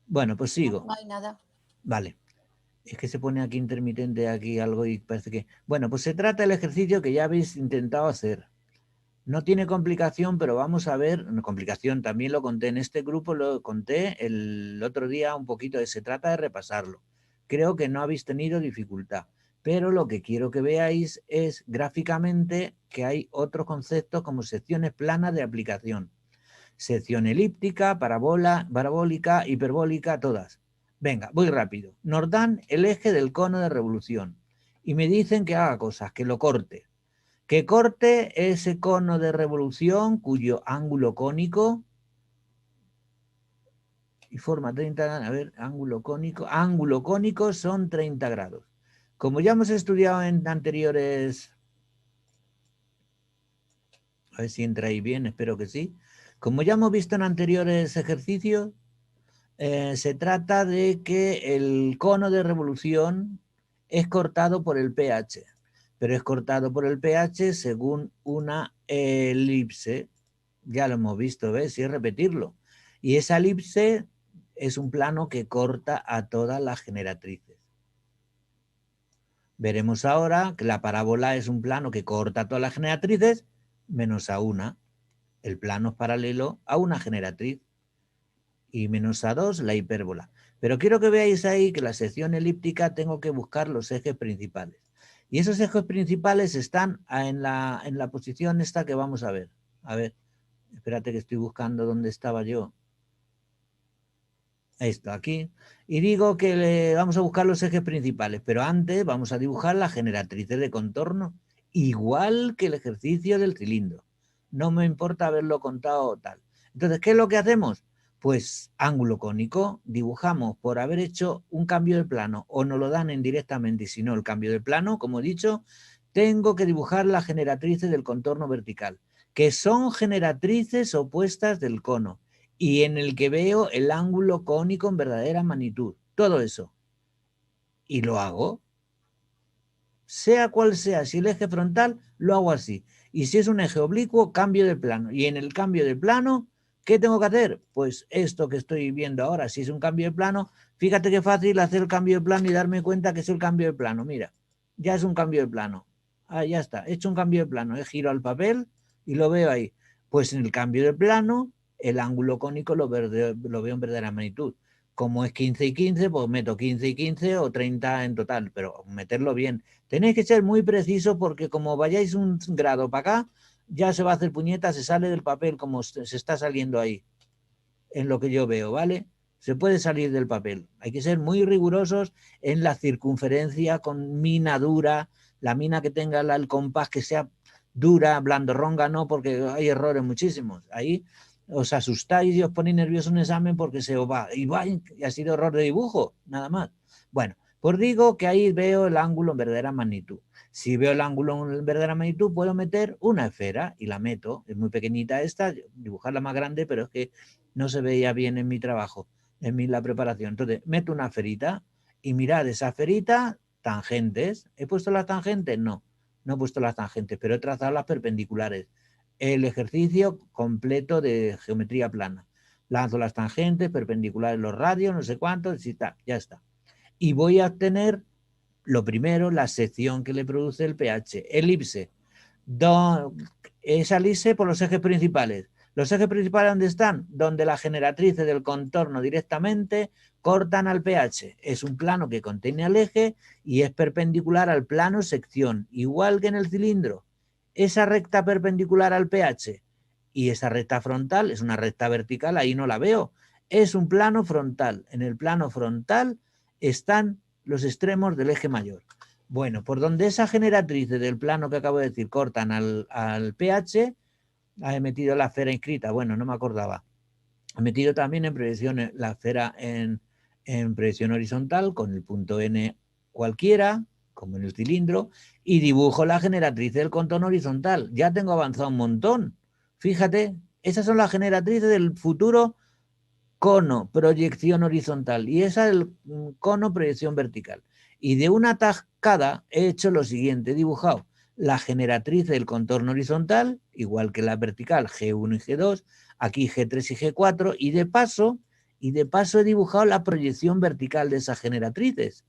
S1: Bueno, pues sigo.
S2: No hay nada.
S1: Vale. Es que se pone aquí intermitente aquí algo y parece que... Bueno, pues se trata del ejercicio que ya habéis intentado hacer. No tiene complicación, pero vamos a ver... Complicación, también lo conté en este grupo, lo conté el otro día un poquito. Se trata de repasarlo. Creo que no habéis tenido dificultad. Pero lo que quiero que veáis es gráficamente que hay otros conceptos como secciones planas de aplicación. Sección elíptica, parabólica, hiperbólica, todas. Venga, voy rápido. Nos dan el eje del cono de revolución y me dicen que haga cosas, que lo corte. Que corte ese cono de revolución cuyo ángulo cónico y forma 30, a ver, ángulo cónico son 30 grados. Como ya hemos estudiado en anteriores, a ver si entra ahí bien, espero que sí. Como ya hemos visto en anteriores ejercicios, se trata de que el cono de revolución es cortado por el pH, pero es cortado por el pH según una elipse. Ya lo hemos visto, ¿ves? Y es repetirlo. Y esa elipse es un plano que corta a todas las generatrices. Veremos ahora que la parábola es un plano que corta a todas las generatrices menos a una. El plano es paralelo a una generatriz. Y menos a 2 la hipérbola. Pero quiero que veáis ahí que la sección elíptica tengo que buscar los ejes principales. Y esos ejes principales están en la posición esta que vamos a ver. A ver, espérate que estoy buscando dónde estaba yo. esto aquí, y digo que vamos a buscar los ejes principales, pero antes vamos a dibujar las generatrices de contorno, igual que el ejercicio del cilindro. No me importa haberlo contado tal. Entonces, ¿qué es lo que hacemos? Pues ángulo cónico, dibujamos por haber hecho un cambio de plano, o nos lo dan indirectamente, y si no el cambio de plano, como he dicho, tengo que dibujar las generatrices del contorno vertical, que son generatrices opuestas del cono, y en el que veo el ángulo cónico en verdadera magnitud. Todo eso. Y lo hago. Sea cual sea, si el eje frontal, lo hago así. Y si es un eje oblicuo, cambio de plano. Y en el cambio de plano, ¿qué tengo que hacer? Pues esto que estoy viendo ahora, si es un cambio de plano, fíjate qué fácil hacer el cambio de plano y darme cuenta que es el cambio de plano. Mira, ya es un cambio de plano. Ah, ya está, he hecho un cambio de plano. He girado el papel y lo veo ahí. Pues en el cambio de plano, el ángulo cónico lo veo en verdadera magnitud. Como es 15 y 15, pues meto 15 y 15 o 30 en total, pero meterlo bien. Tenéis que ser muy precisos porque como vayáis un grado para acá, ya se va a hacer puñeta, se sale del papel como se está saliendo ahí, en lo que yo veo, ¿vale? Se puede salir del papel. Hay que ser muy rigurosos en la circunferencia con mina dura, la mina que tenga el compás que sea dura, blandorronga, no, porque hay errores muchísimos. Ahí os asustáis y os ponéis nerviosos en un examen porque se os va. Y ha sido error de dibujo, nada más. Bueno, pues digo que ahí veo el ángulo en verdadera magnitud. Si veo el ángulo en verdadera magnitud, puedo meter una esfera y la meto. Es muy pequeñita esta, dibujarla más grande, pero es que no se veía bien en mi trabajo, en la preparación. Entonces, meto una esferita y mirad esa esferita, tangentes. ¿He puesto las tangentes? No, no he puesto las tangentes, pero he trazado las perpendiculares. El ejercicio completo de geometría plana. Lanzo las tangentes, perpendiculares los radios, no sé cuántos, y está, ya está. Y voy a obtener, lo primero, la sección que le produce el pH, elipse. Esa elipse por los ejes principales. ¿Los ejes principales dónde están? Donde las generatrices del contorno directamente cortan al pH. Es un plano que contiene al eje y es perpendicular al plano sección, igual que en el cilindro. Esa recta perpendicular al pH y esa recta frontal es una recta vertical, ahí no la veo. Es un plano frontal. En el plano frontal están los extremos del eje mayor. Bueno, por donde esa generatriz del plano que acabo de decir cortan al pH, he metido la esfera inscrita, bueno, no me acordaba. He metido también en proyección la esfera en proyección horizontal con el punto N cualquiera, como en el cilindro, y dibujo la generatriz del contorno horizontal. Ya tengo avanzado un montón. Fíjate, esas son las generatrices del futuro cono, proyección horizontal, y esa es el cono, proyección vertical. Y de una tascada he hecho lo siguiente, he dibujado la generatriz del contorno horizontal, igual que la vertical, G1 y G2, aquí G3 y G4, y de paso he dibujado la proyección vertical de esas generatrices.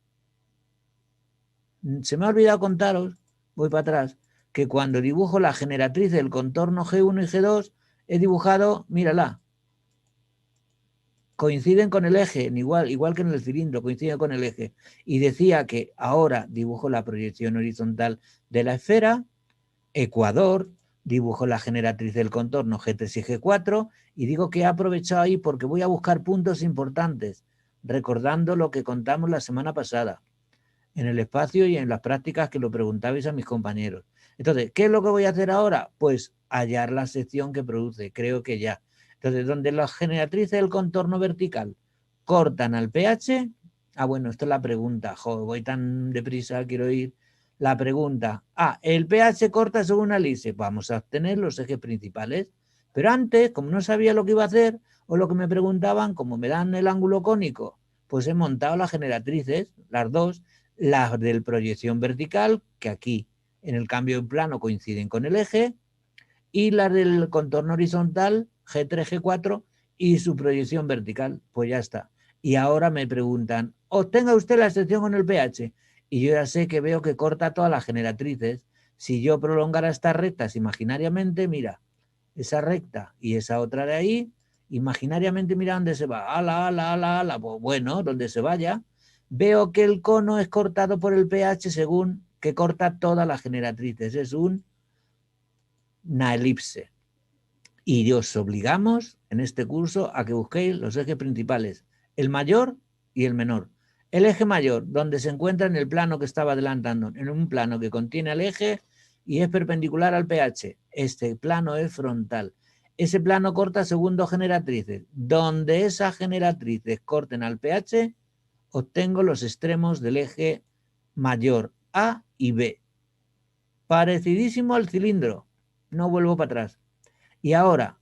S1: Se me ha olvidado contaros, voy para atrás, que cuando dibujo la generatriz del contorno G1 y G2, he dibujado, mírala, coinciden con el eje, igual que en el cilindro, coinciden con el eje. Y decía que ahora dibujo la proyección horizontal de la esfera, ecuador, dibujo la generatriz del contorno G3 y G4, y digo que he aprovechado ahí porque voy a buscar puntos importantes, recordando lo que contamos la semana pasada, en el espacio y en las prácticas que lo preguntabais a mis compañeros. Entonces, ¿qué es lo que voy a hacer ahora? Pues hallar la sección que produce, creo que ya. Entonces, donde las generatrices del contorno vertical cortan al pH, bueno, esta es la pregunta, joder, voy tan deprisa, quiero ir. La pregunta, el pH corta según una elipse, vamos a obtener los ejes principales, pero antes, como no sabía lo que iba a hacer, o lo que me preguntaban, como me dan el ángulo cónico, pues he montado las generatrices, las dos, las de proyección vertical, que aquí en el cambio de plano coinciden con el eje, y las del contorno horizontal, G3, G4, y su proyección vertical, pues ya está. Y ahora me preguntan, obtenga usted la sección con el pH, y yo ya sé que veo que corta todas las generatrices. Si yo prolongara estas rectas imaginariamente, mira, esa recta y esa otra de ahí, imaginariamente mira dónde se va, ala, pues bueno, donde se vaya, veo que el cono es cortado por el pH según que corta todas las generatrices, es una elipse. Y os obligamos en este curso a que busquéis los ejes principales. el mayor y el menor. El eje mayor, donde se encuentra en el plano que estaba adelantando, en un plano que contiene al eje y es perpendicular al pH. Este plano es frontal. Ese plano corta según dos generatrices. Donde esas generatrices corten al pH, obtengo los extremos del eje mayor, A y B. Parecidísimo al cilindro. No vuelvo para atrás. Y ahora,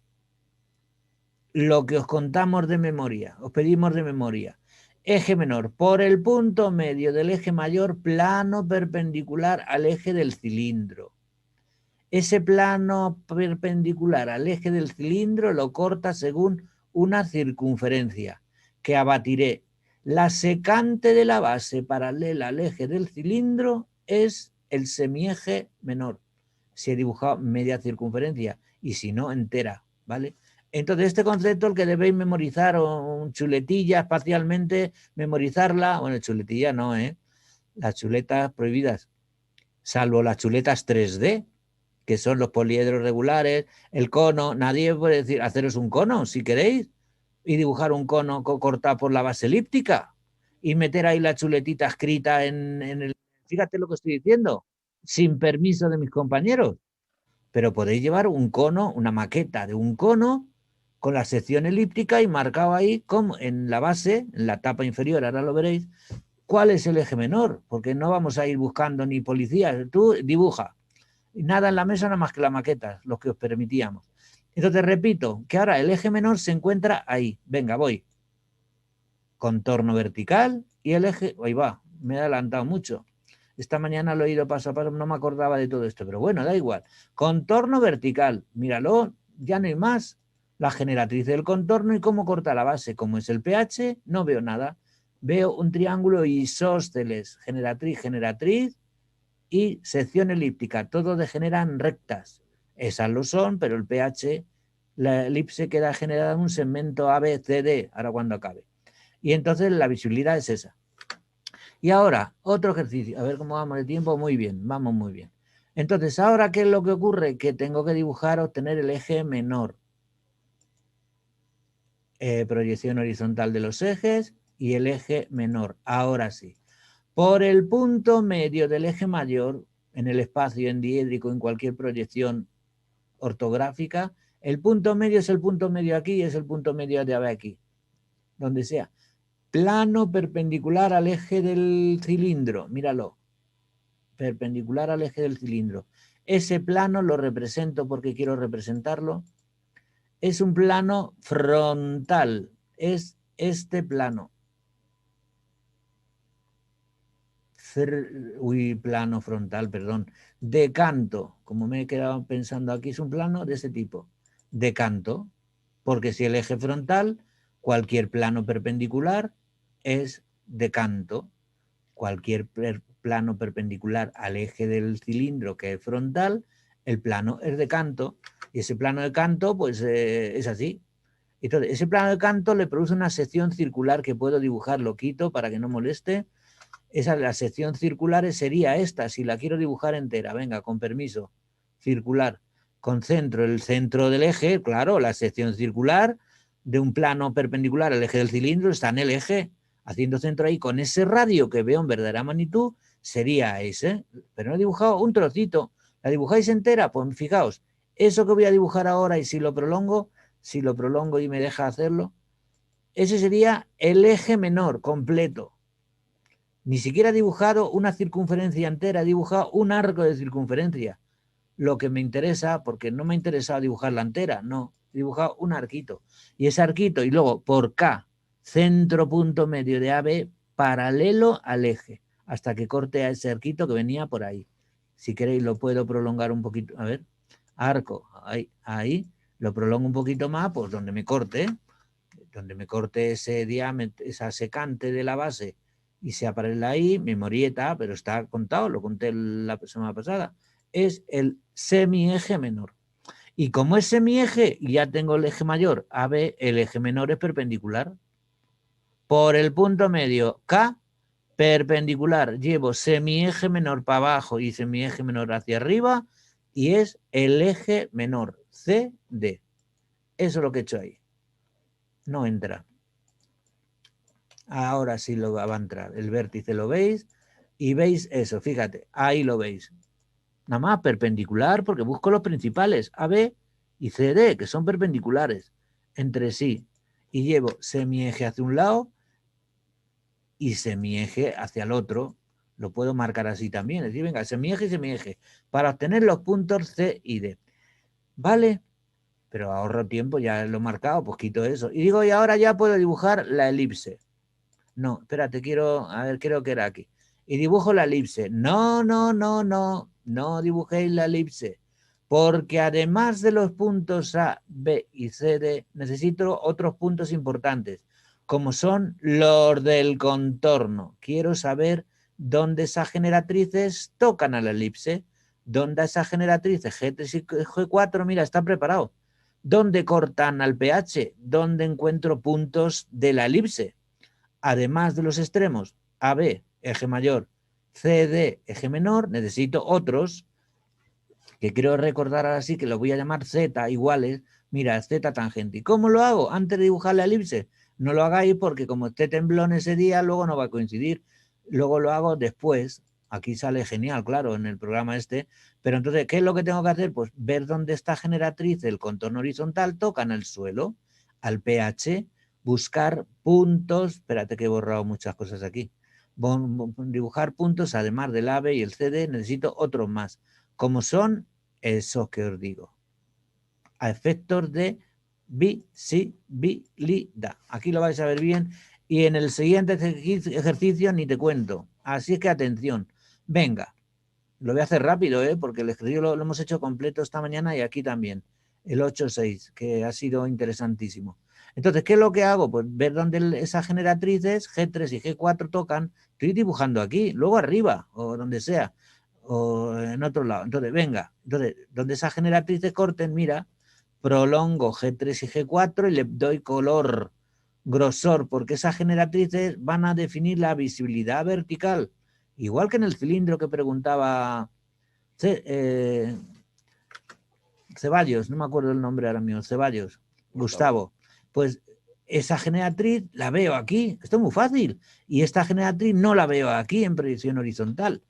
S1: lo que os contamos de memoria, os pedimos de memoria. Eje menor, por el punto medio del eje mayor, plano perpendicular al eje del cilindro. Ese plano perpendicular al eje del cilindro lo corta según una circunferencia, que abatiré. La secante de la base paralela al eje del cilindro es el semieje menor. Si he dibujado media circunferencia y si no, entera, ¿vale? Entonces, este concepto, el que debéis memorizar, o chuletilla espacialmente, memorizarla, bueno, chuletilla no, las chuletas prohibidas, salvo las chuletas 3D, que son los poliedros regulares, el cono, nadie puede decir, haceros un cono, si queréis, y dibujar un cono cortado por la base elíptica, y meter ahí la chuletita escrita en el... Fíjate lo que estoy diciendo, sin permiso de mis compañeros. Pero podéis llevar un cono, una maqueta de un cono con la sección elíptica y marcado ahí como en la base, en la tapa inferior, ahora lo veréis, cuál es el eje menor, porque no vamos a ir buscando ni policías, tú dibuja. Y nada en la mesa nada más que la maqueta, los que os permitíamos. Entonces repito, que ahora el eje menor se encuentra ahí. Venga, voy. Contorno vertical y el eje, ahí va, me he adelantado mucho. Esta mañana lo he ido paso a paso, no me acordaba de todo esto, pero bueno, da igual. Contorno vertical, míralo, ya no hay más. La generatriz del contorno y cómo corta la base. Como es el pH, no veo nada. Veo un triángulo isósceles, generatriz, generatriz y sección elíptica. Todo degeneran rectas. Esas lo son, pero el pH, la elipse queda generada en un segmento ABCD, ahora cuando acabe. Y entonces la visibilidad es esa. Y ahora, otro ejercicio. A ver cómo vamos de tiempo. Muy bien, vamos muy bien. Entonces, ahora, ¿qué es lo que ocurre? Que tengo que dibujar, obtener el eje menor. Proyección horizontal de los ejes y el eje menor. Ahora sí. Por el punto medio del eje mayor, en el espacio endiédrico, en cualquier proyección ortográfica, el punto medio es el punto medio aquí y es el punto medio de aquí. Donde sea. Plano perpendicular al eje del cilindro. Míralo. Perpendicular al eje del cilindro. Ese plano lo represento porque quiero representarlo. Es un plano frontal. Es este plano. Plano frontal, perdón. De canto. Como me he quedado pensando aquí, es un plano de ese tipo. De canto. Porque si el eje frontal, cualquier plano perpendicular es de canto. Cualquier plano perpendicular al eje del cilindro que es frontal, el plano es de canto. Y ese plano de canto, pues es así. Entonces, ese plano de canto le produce una sección circular que puedo dibujar, lo quito para que no moleste. La sección circular sería esta, si la quiero dibujar entera. Venga, con permiso. Circular. Concentro el centro del eje, claro, la sección circular de un plano perpendicular al eje del cilindro está en el eje, haciendo centro ahí con ese radio que veo en verdadera magnitud, sería ese. Pero no he dibujado un trocito. ¿La dibujáis entera? Pues fijaos, eso que voy a dibujar ahora y si lo prolongo y me deja hacerlo, ese sería el eje menor completo. Ni siquiera he dibujado una circunferencia entera, he dibujado un arco de circunferencia. Lo que me interesa, porque no me ha interesado dibujar la entera, no, he dibujado un arquito. Y ese arquito, y luego por K, centro punto medio de AB, paralelo al eje, hasta que corte a ese arquito que venía por ahí. Si queréis lo puedo prolongar un poquito, a ver, arco, ahí, lo prolongo un poquito más, pues donde me corte ese diámetro, esa secante de la base, y se aparece ahí, memorieta, pero está contado, lo conté la semana pasada, es el semieje menor. Y como es semieje, ya tengo el eje mayor, AB, el eje menor es perpendicular. Por el punto medio K, perpendicular, llevo semieje menor para abajo y semieje menor hacia arriba, y es el eje menor, CD. Eso es lo que he hecho ahí. No entra. Ahora sí lo va a entrar. El vértice lo veis y veis eso, fíjate, ahí lo veis. Nada más perpendicular porque busco los principales, AB y CD, que son perpendiculares entre sí. Y llevo semieje hacia un lado y semieje hacia el otro. Lo puedo marcar así también. Es decir, venga, semieje y semieje. Para obtener los puntos C y D. ¿Vale? Pero ahorro tiempo, ya lo he marcado, pues quito eso. Y digo, y ahora ya puedo dibujar la elipse. No, espérate, a ver, creo que era aquí. Y dibujo la elipse. No, no, no, no, no dibujéis la elipse. Porque además de los puntos A, B y C, D, necesito otros puntos importantes, como son los del contorno. Quiero saber dónde esas generatrices tocan a la elipse. ¿Dónde esas generatrices G3 y G4? Mira, está preparado. ¿Dónde cortan al pH? ¿Dónde encuentro puntos de la elipse? Además de los extremos AB, eje mayor, CD, eje menor, necesito otros que creo recordar ahora sí que los voy a llamar Z iguales. Mira, Z tangente. ¿Y cómo lo hago? Antes de dibujar la elipse. No lo hagáis porque como esté temblón ese día, luego no va a coincidir. Luego lo hago después. Aquí sale genial, claro, en el programa este. Pero entonces, ¿qué es lo que tengo que hacer? Pues ver dónde está generatriz del contorno horizontal, toca en el suelo, al pH, buscar puntos. Espérate que he borrado muchas cosas aquí. Dibujar puntos, además del AB y el CD, necesito otros más. Como son esos que os digo, a efectos de visibilidad. Aquí lo vais a ver bien y en el siguiente ejercicio ni te cuento. Así es que atención, venga, lo voy a hacer rápido, porque el ejercicio lo hemos hecho completo esta mañana y aquí también, el 8-6, que ha sido interesantísimo. Entonces, ¿qué es lo que hago? Pues ver dónde esas generatrices G3 y G4 tocan, estoy dibujando aquí, luego arriba o donde sea, o en otro lado. Entonces, venga, entonces, donde esas generatrices corten, mira, prolongo G3 y G4 y le doy color, grosor, porque esas generatrices van a definir la visibilidad vertical. Igual que en el cilindro que preguntaba Ceballos, no me acuerdo el nombre ahora mismo, Ceballos, Gustavo. Pues esa generatriz la veo aquí, esto es muy fácil, y esta generatriz no la veo aquí en proyección horizontal.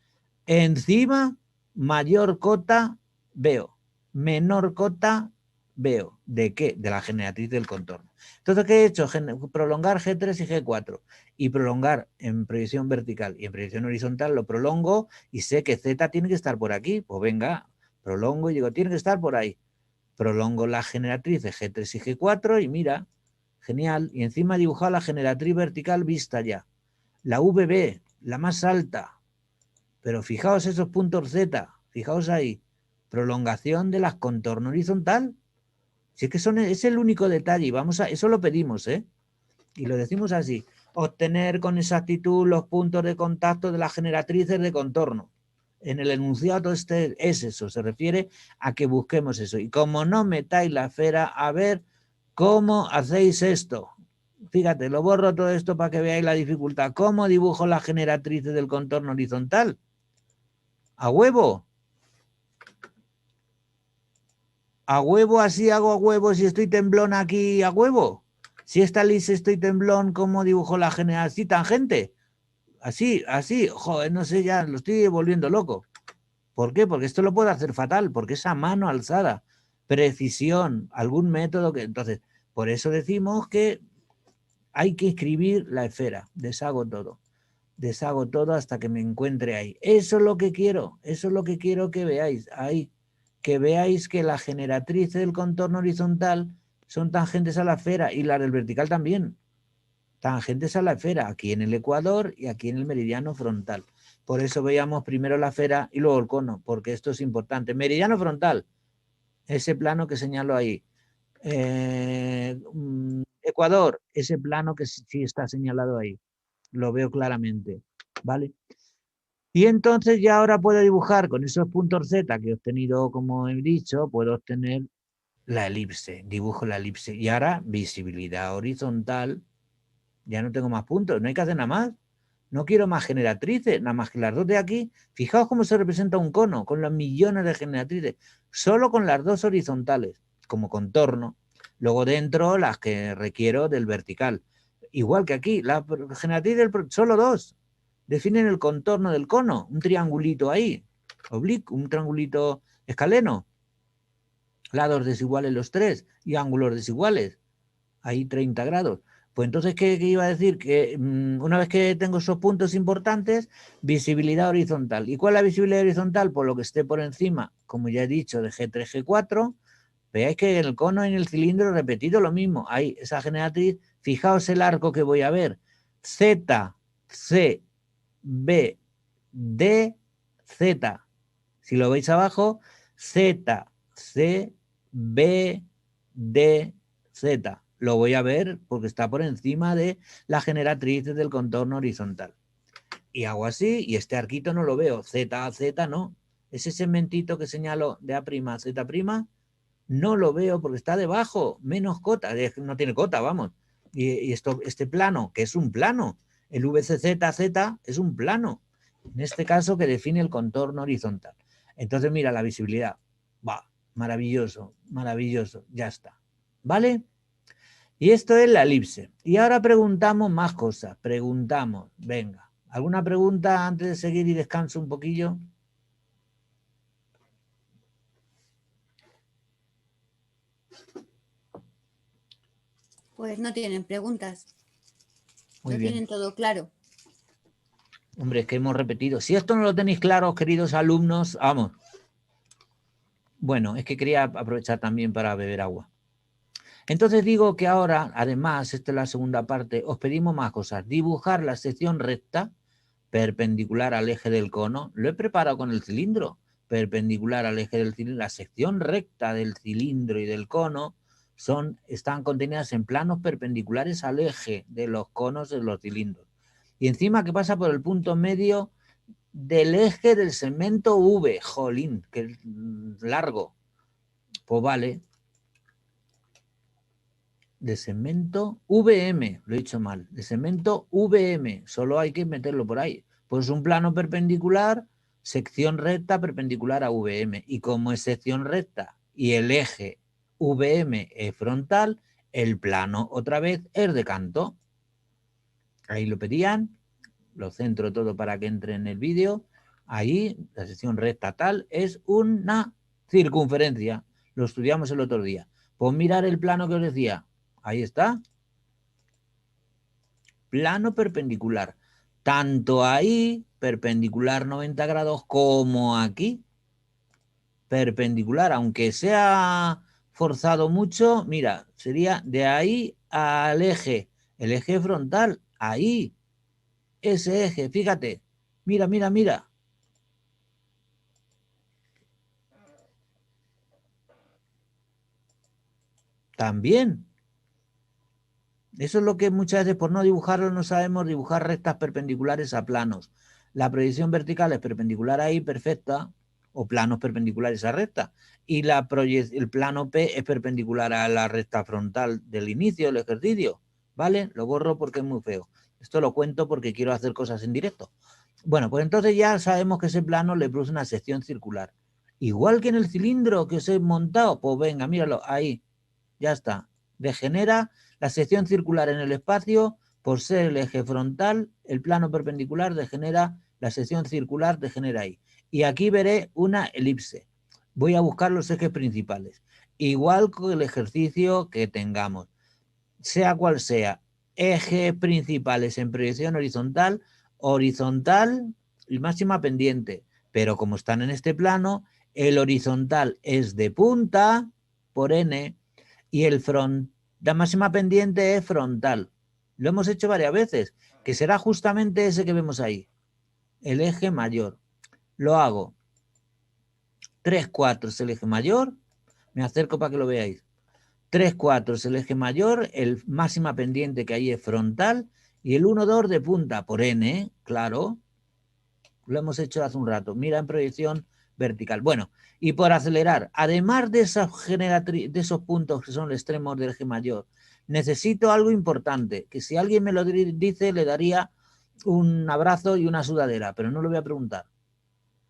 S1: Encima, mayor cota veo, menor cota veo. ¿De qué? De la generatriz del contorno. Entonces, ¿qué he hecho? Prolongar G3 y G4 y prolongar en proyección vertical y en proyección horizontal lo prolongo y sé que Z tiene que estar por aquí. Pues venga, prolongo y digo, tiene que estar por ahí. Prolongo la generatriz de G3 y G4 y mira, genial. Y encima he dibujado la generatriz vertical vista ya. La VB, la más alta. Pero fijaos esos puntos Z, fijaos ahí. Prolongación de las contorno horizontal. Si es que es el único detalle, eso lo pedimos, y lo decimos así, obtener con exactitud los puntos de contacto de las generatrices de contorno. En el enunciado este es eso, se refiere a que busquemos eso. Y como no metáis la esfera, a ver cómo hacéis esto. Fíjate, lo borro todo esto para que veáis la dificultad. ¿Cómo dibujo las generatrices del contorno horizontal? ¿A huevo? ¿A huevo así hago a huevo si estoy temblón aquí a huevo? Si esta lisa estoy temblón, ¿cómo dibujo la generatriz así tangente? Así, joder, no sé, ya lo estoy volviendo loco. ¿Por qué? Porque esto lo puedo hacer fatal, porque es a mano alzada, precisión, algún método que... Entonces, por eso decimos que hay que escribir la esfera, deshago todo hasta que me encuentre ahí. Eso es lo que quiero que veáis ahí, que veáis que la generatriz del contorno horizontal son tangentes a la esfera y la del vertical también. Tangentes a la esfera, aquí en el ecuador y aquí en el meridiano frontal. Por eso veíamos primero la esfera y luego el cono, porque esto es importante. Meridiano frontal, ese plano que señalo ahí. Ecuador, ese plano que sí está señalado ahí. Lo veo claramente, ¿vale? Y entonces ya ahora puedo dibujar con esos puntos Z que he obtenido, como he dicho, puedo obtener la elipse. Dibujo la elipse. Y ahora visibilidad horizontal. Ya no tengo más puntos, no hay que hacer nada más. No quiero más generatrices, nada más que las dos de aquí. Fijaos cómo se representa un cono con los millones de generatrices. Solo con las dos horizontales, como contorno. Luego dentro las que requiero del vertical. igual que aquí, la generatriz solo dos definen el contorno del cono, un triangulito ahí, oblicuo, un triangulito escaleno, lados desiguales los tres y ángulos desiguales, ahí 30 grados. Pues entonces, ¿qué iba a decir? Que una vez que tengo esos puntos importantes, visibilidad horizontal. ¿Y cuál es la visibilidad horizontal? Por lo que esté por encima, como ya he dicho, de G3, G4. Veáis que en el cono y en el cilindro repetido lo mismo. Hay esa generatriz. Fijaos el arco que voy a ver. Z, C, B, D, Z. Si lo veis abajo, Z, C, B, D, Z. Lo voy a ver porque está por encima de la generatriz del contorno horizontal. Y hago así y este arquito no lo veo. Z, Z no. Ese segmentito que señalo de A', Z', no lo veo porque está debajo, menos cota, no tiene cota, vamos. Y este plano, que es un plano, el VCZ es un plano, en este caso que define el contorno horizontal. Entonces mira la visibilidad, va, maravilloso, maravilloso, ya está, ¿vale? Y esto es la elipse. Y ahora preguntamos más cosas, preguntamos, venga, ¿alguna pregunta antes de seguir y descanso un poquillo?
S2: Pues no tienen preguntas.
S1: Muy
S2: Lo
S1: bien.
S2: tienen todo claro.
S1: Hombre, es que hemos repetido. Si esto no lo tenéis claro, queridos alumnos, vamos. Bueno, es que quería aprovechar también para beber agua. Entonces digo que ahora, además, esta es la segunda parte, os pedimos más cosas. Dibujar la sección recta perpendicular al eje del cono. Lo he preparado con el cilindro. Perpendicular al eje del cilindro. La sección recta del cilindro y del cono están contenidas en planos perpendiculares al eje de los conos de los cilindros. Y encima que pasa por el punto medio del eje del segmento V. Jolín, que largo. Pues vale. De segmento VM, lo he dicho mal, de segmento VM, solo hay que meterlo por ahí. Pues un plano perpendicular, sección recta perpendicular a VM. Y como es sección recta y el eje VM es frontal, el plano otra vez es de canto. Ahí lo pedían, lo centro todo para que entre en el vídeo. Ahí la sección recta tal es una circunferencia. Lo estudiamos el otro día. Pues mirar el plano que os decía. Ahí está. Plano perpendicular. Tanto ahí, perpendicular 90 grados, como aquí, perpendicular. Aunque sea forzado mucho, mira, sería de ahí al eje. El eje frontal, ahí. Ese eje, fíjate. Mira, mira, mira. También. Eso es lo que muchas veces por no dibujarlo no sabemos dibujar rectas perpendiculares a planos. La proyección vertical es perpendicular ahí, perfecta, o planos perpendiculares a recta. Y el plano P es perpendicular a la recta frontal del inicio del ejercicio. ¿Vale? Lo borro porque es muy feo. Esto lo cuento porque quiero hacer cosas en directo. Bueno, pues entonces ya sabemos que ese plano le produce una sección circular. Igual que en el cilindro que os he montado, pues venga, míralo, ahí. Ya está. Degenera la sección circular en el espacio, por ser el eje frontal, el plano perpendicular degenera, la sección circular degenera ahí. Y aquí veré una elipse. Voy a buscar los ejes principales. Igual con el ejercicio que tengamos. Sea cual sea, ejes principales en proyección horizontal, horizontal y máxima pendiente. Pero como están en este plano, el horizontal es de punta por N y la máxima pendiente es frontal. Lo hemos hecho varias veces, que será justamente ese que vemos ahí, el eje mayor. Lo hago. 3, 4 es el eje mayor. Me acerco para que lo veáis. 3, 4 es el eje mayor, el máxima pendiente que hay es frontal y el 1, 2 de punta por N, claro. Lo hemos hecho hace un rato. Mira en proyección vertical. Bueno, y por acelerar, además de esos puntos que son los extremos del eje mayor, necesito algo importante, que si alguien me lo dice, le daría un abrazo y una sudadera, pero no lo voy a preguntar.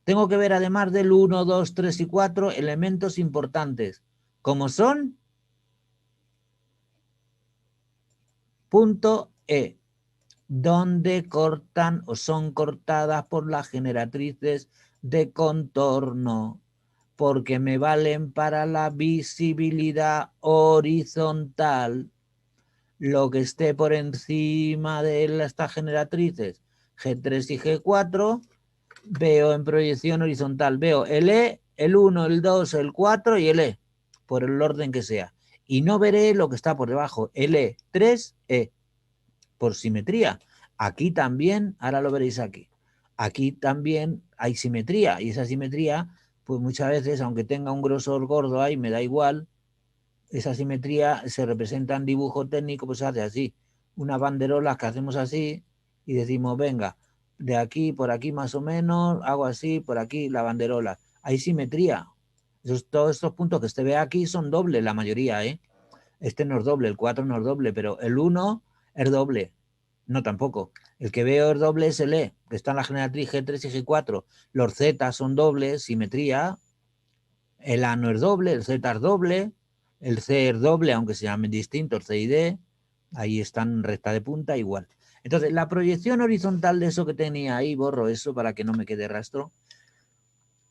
S1: Tengo que ver, además del 1, 2, 3 y 4, elementos importantes, como son punto E, donde cortan o son cortadas por las generatrices de contorno, porque me valen para la visibilidad horizontal. Lo que esté por encima de estas generatrices, G3 y G4, veo en proyección horizontal, veo el E, el 1, el 2, el 4 y el E, por el orden que sea. Y no veré lo que está por debajo, el E, 3, E, por simetría. Aquí también, ahora lo veréis aquí, aquí también hay simetría, y esa simetría, pues muchas veces, aunque tenga un grosor gordo ahí, me da igual, esa simetría se representa en dibujo técnico, pues se hace así, unas banderolas que hacemos así y decimos, venga, de aquí, por aquí más o menos, hago así, por aquí la banderola. Hay simetría. Todos estos puntos que usted ve aquí son dobles, la mayoría, ¿eh? Este no es doble, el 4 no es doble, pero el 1 es doble. No, tampoco. El que veo es doble es el E, que está en la generatriz G3 y G4. Los Z son dobles, simetría. El A no es doble, el Z es doble, el C es doble, aunque se llamen distintos, C y D. Ahí están recta de punta, igual. Entonces, la proyección horizontal de eso que tenía ahí, borro eso para que no me quede rastro.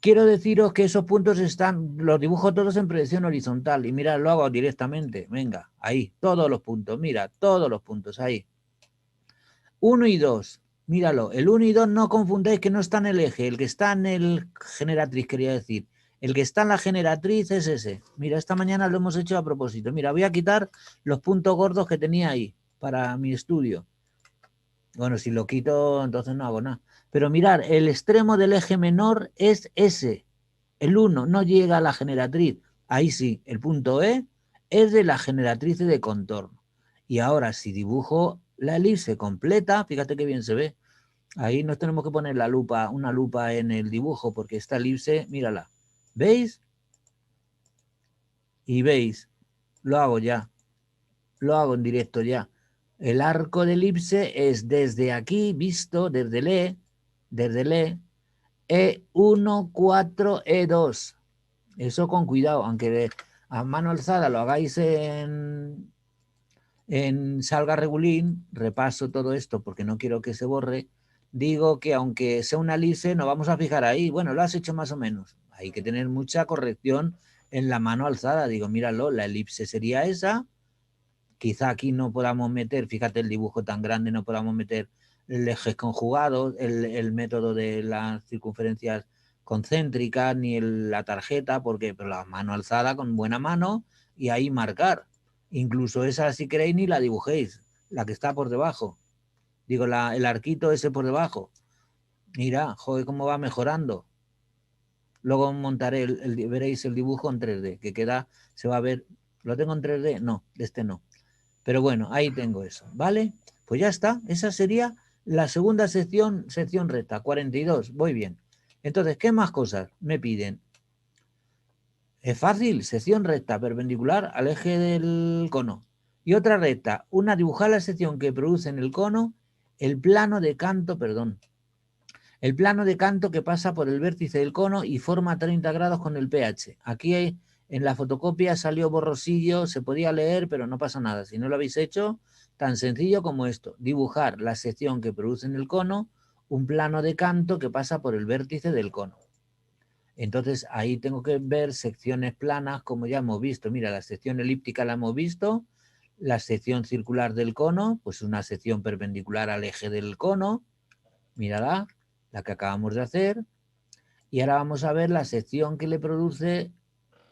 S1: Quiero deciros que esos puntos están, los dibujo todos en proyección horizontal. Y mira, lo hago directamente. Venga, ahí, todos los puntos. Mira, todos los puntos, ahí. 1 y 2. Míralo, el 1 y 2 no confundáis que no está en el eje. El que está en el generatriz, quería decir. El que está en la generatriz es ese. Mira, esta mañana lo hemos hecho a propósito. Mira, voy a quitar los puntos gordos que tenía ahí para mi estudio. Bueno, si lo quito, entonces no hago nada. Pero mirar, el extremo del eje menor es ese. El 1 no llega a la generatriz. Ahí sí, el punto E es de la generatriz de contorno. Y ahora, si dibujo la elipse completa, fíjate qué bien se ve. Ahí nos tenemos que poner la lupa, una lupa en el dibujo, porque esta elipse, mírala. ¿Veis? Y veis, lo hago ya. Lo hago en directo ya. El arco de elipse es desde aquí, visto, desde el E1, 4, E2. Eso con cuidado, aunque a mano alzada lo hagáis en Salga Regulín, repaso todo esto porque no quiero que se borre, digo que aunque sea una elipse, nos vamos a fijar ahí, bueno, lo has hecho más o menos. Hay que tener mucha corrección en la mano alzada. Digo, míralo, la elipse sería esa, quizá aquí no podamos meter, fíjate el dibujo tan grande, no podamos meter ejes conjugados, el método de las circunferencias concéntricas, ni la tarjeta, porque pero la mano alzada con buena mano y ahí marcar. Incluso esa, si queréis, ni la dibujéis, la que está por debajo. Digo, el arquito ese por debajo. Mira, joder, cómo va mejorando. Luego montaré, veréis el dibujo en 3D, que queda, se va a ver. ¿Lo tengo en 3D? No, este no. Pero bueno, ahí tengo eso, ¿vale? Pues ya está, esa sería la segunda sección recta, 42, voy bien. Entonces, ¿qué más cosas me piden? Es fácil, sección recta perpendicular al eje del cono. Y otra recta, una dibujar la sección que produce en el cono el plano de canto, el plano de canto que pasa por el vértice del cono y forma 30 grados con el pH. Aquí en la fotocopia salió borrosillo, se podía leer, pero no pasa nada. Si no lo habéis hecho, tan sencillo como esto. Dibujar la sección que produce en el cono, un plano de canto que pasa por el vértice del cono. Entonces ahí tengo que ver secciones planas, como ya hemos visto. Mira, la sección elíptica la hemos visto. La sección circular del cono, pues una sección perpendicular al eje del cono. Mírala, la que acabamos de hacer. Y ahora vamos a ver la sección que le produce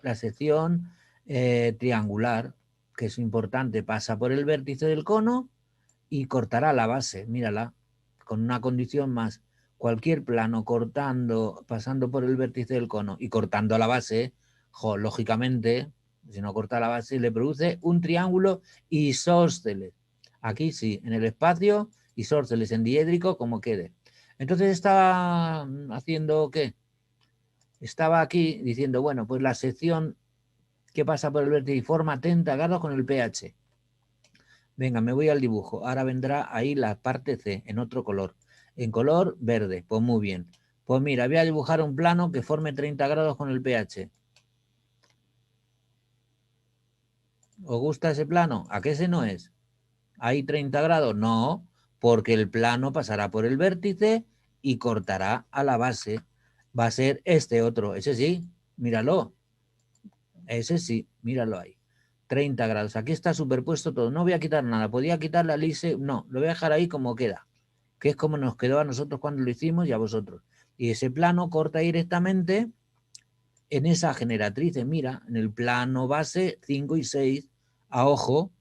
S1: la sección triangular, que es importante, pasa por el vértice del cono y cortará la base, mírala, con una condición más. Cualquier plano cortando, pasando por el vértice del cono y cortando la base, lógicamente, si no corta la base, le produce un triángulo isósceles. Aquí sí, en el espacio, isósceles en diédrico, como quede. Entonces estaba haciendo, ¿qué? Estaba aquí diciendo, bueno, pues la sección que pasa por el vértice y forma 30 grados con el pH. Venga, me voy al dibujo. Ahora vendrá ahí la parte C, en otro color. En color verde, pues muy bien. Pues mira, voy a dibujar un plano que forme 30 grados con el pH. ¿Os gusta ese plano? ¿A qué ese no es? ¿Hay 30 grados? No, porque el plano pasará por el vértice y cortará a la base. Va a ser este otro, ese sí, míralo. Ese sí, míralo ahí. 30 grados. Aquí está superpuesto todo. No voy a quitar nada. Podía quitar la lise. No, lo voy a dejar ahí como queda. Que es como nos quedó a nosotros cuando lo hicimos y a vosotros. Y ese plano corta directamente en esa generatriz. Mira, en el plano base 5 y 6 a ojo.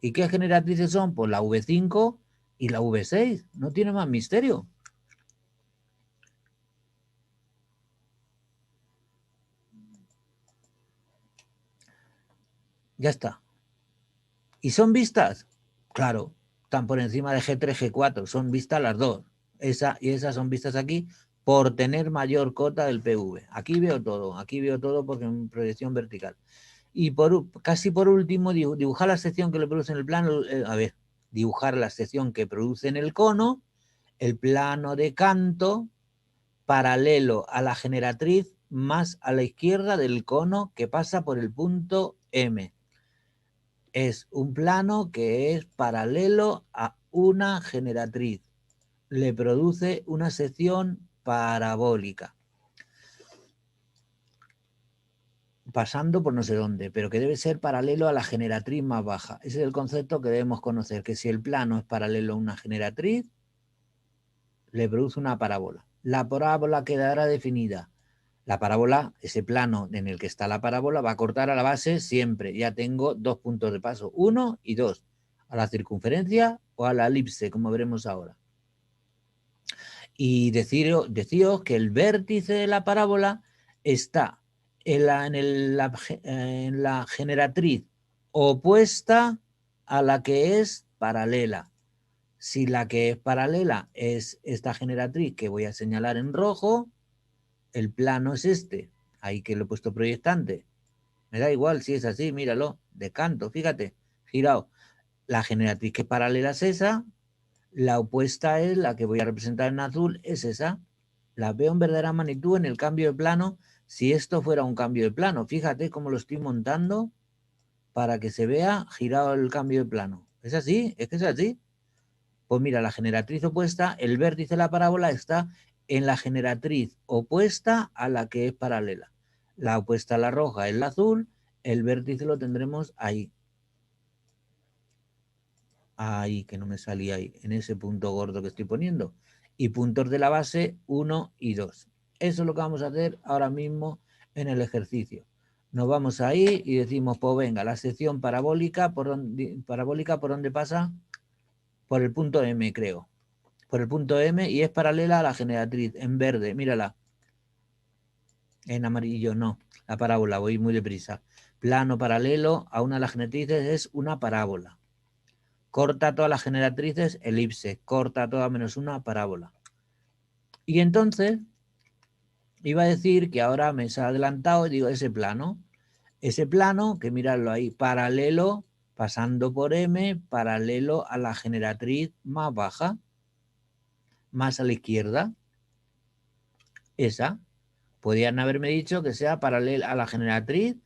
S1: ¿Y qué generatrices son? Pues la V5 y la V6. No tiene más misterio. Ya está. ¿Y son vistas? Claro, están por encima de G3, G4. Son vistas las dos. Esa y esas son vistas aquí por tener mayor cota del PV. Aquí veo todo porque en proyección vertical. Y casi por último, dibujar la sección que le produce en el plano, dibujar la sección que produce en el cono, el plano de canto paralelo a la generatriz más a la izquierda del cono que pasa por el punto M. Es un plano que es paralelo a una generatriz. Le produce una sección parabólica. Pasando por no sé dónde, pero que debe ser paralelo a la generatriz más baja. Ese es el concepto que debemos conocer, que si el plano es paralelo a una generatriz, le produce una parábola. La parábola quedará definida. La parábola, ese plano en el que está la parábola, va a cortar a la base siempre. Ya tengo dos puntos de paso, 1 y 2, a la circunferencia o a la elipse, como veremos ahora. Y deciros que el vértice de la parábola está en la generatriz opuesta a la que es paralela. Si la que es paralela es esta generatriz que voy a señalar en rojo, el plano es este. Ahí que lo he puesto proyectante. Me da igual si es así, míralo, de canto, fíjate, girado. La generatriz que es paralela es esa, la opuesta es la que voy a representar en azul, es esa. La veo en verdadera magnitud en el cambio de plano. Si esto fuera un cambio de plano, fíjate cómo lo estoy montando para que se vea girado el cambio de plano. ¿Es así? ¿Es que es así? Pues mira, la generatriz opuesta, el vértice de la parábola está en la generatriz opuesta a la que es paralela. La opuesta a la roja es la azul, el vértice lo tendremos ahí. Ahí, que no me salía ahí, en ese punto gordo que estoy poniendo. Y puntos de la base 1 y 2. Eso es lo que vamos a hacer ahora mismo en el ejercicio. Nos vamos ahí y decimos, pues venga, la sección parabólica, ¿por dónde pasa? Por el punto M, creo. Por el punto M y es paralela a la generatriz, en verde, mírala. En amarillo no, la parábola, voy muy deprisa. Plano paralelo a una de las generatrices es una parábola. Corta todas las generatrices, elipse. Corta todas menos una, parábola. Y entonces, iba a decir que ahora me se ha adelantado y digo ese plano, que miradlo ahí, paralelo, pasando por M, paralelo a la generatriz más baja, más a la izquierda. Esa. Podrían haberme dicho que sea paralela a la generatriz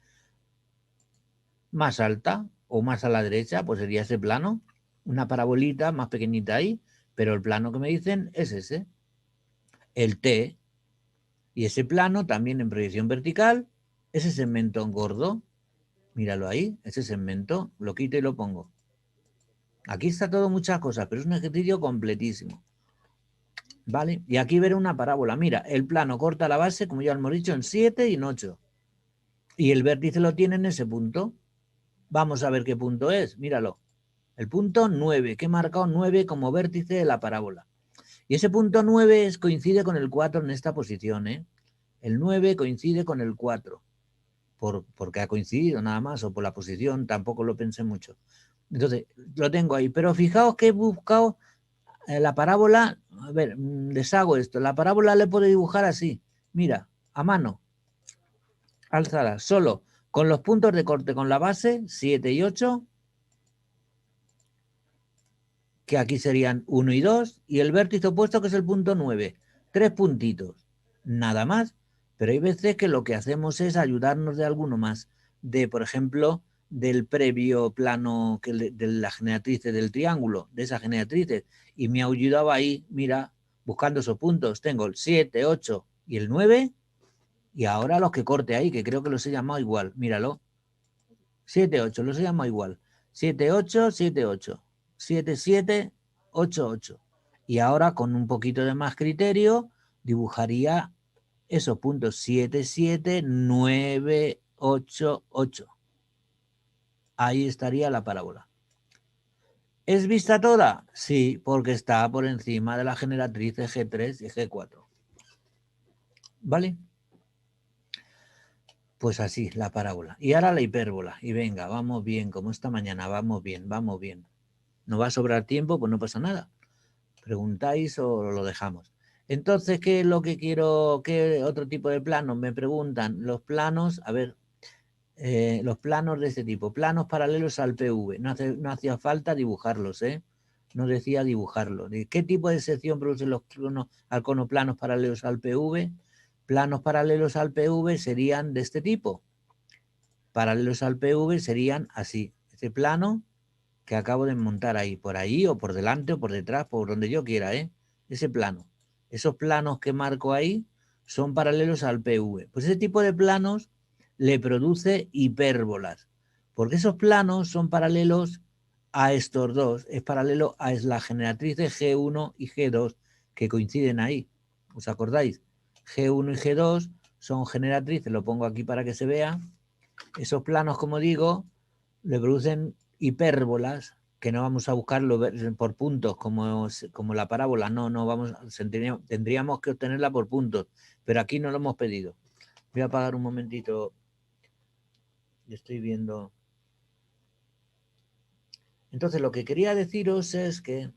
S1: más alta o más a la derecha, pues sería ese plano, una parabolita más pequeñita ahí, pero el plano que me dicen es ese, el T, y ese plano también en proyección vertical, ese segmento gordo, míralo ahí, ese segmento, lo quito y lo pongo. Aquí está todo muchas cosas, pero es un ejercicio completísimo. ¿Vale? Y aquí veré una parábola. Mira, el plano corta la base, como ya hemos dicho, en 7 y en 8. Y el vértice lo tiene en ese punto. Vamos a ver qué punto es, míralo. El punto 9, que he marcado 9 como vértice de la parábola. Y ese punto 9 coincide con el 4 en esta posición, ¿eh? El 9 coincide con el 4. Porque ha coincidido nada más, o por la posición, tampoco lo pensé mucho. Entonces, lo tengo ahí. Pero fijaos que he buscado la parábola. A ver, deshago esto. La parábola le puedo dibujar así. Mira, a mano. Alzada, solo con los puntos de corte con la base, 7 y 8, que aquí serían 1 y 2, y el vértice opuesto, que es el punto 9. 3 puntitos, nada más. Pero hay veces que lo que hacemos es ayudarnos de alguno más. Por ejemplo, del previo plano de la generatriz del triángulo, de esa generatriz, y me ayudaba ahí, mira, buscando esos puntos. Tengo el 7, 8 y el 9, y ahora los que corte ahí, que creo que los he llamado igual, míralo. 7, 8, los he llamado igual. 7, 8, 7, 8. 7, 7, 8, 8. Y ahora con un poquito de más criterio dibujaría esos puntos 7, 7, 9, 8, 8. Ahí estaría la parábola. ¿Es vista toda? Sí, porque está por encima de la generatriz de G3 y G4. ¿Vale? Pues así, la parábola. Y ahora la hipérbola. Y venga, vamos bien, como esta mañana, vamos bien, vamos bien. No va a sobrar tiempo, pues no pasa nada. Preguntáis o lo dejamos. Entonces, ¿qué es lo que quiero? ¿Qué otro tipo de planos? Me preguntan. Los planos, a ver, los planos de este tipo, planos paralelos al PV. No hacía falta dibujarlos, ¿eh? No decía dibujarlos. ¿Qué tipo de sección producen los planos paralelos al PV? Planos paralelos al PV serían de este tipo. Paralelos al PV serían así. Este plano que acabo de montar ahí o por delante o por detrás, por donde yo quiera, ¿eh? Ese plano. Esos planos que marco ahí son paralelos al PV. Pues ese tipo de planos le produce hipérbolas, porque esos planos son paralelos a estos dos, es paralelo a la generatriz de G1 y G2 que coinciden ahí. ¿Os acordáis? G1 y G2 son generatrices, lo pongo aquí para que se vea. Esos planos, como digo, le producen hipérbolas, que no vamos a buscarlo por puntos como la parábola, no vamos, tendríamos que obtenerla por puntos, pero aquí no lo hemos pedido. Voy a apagar un momentito, estoy viendo. Entonces lo que quería deciros es que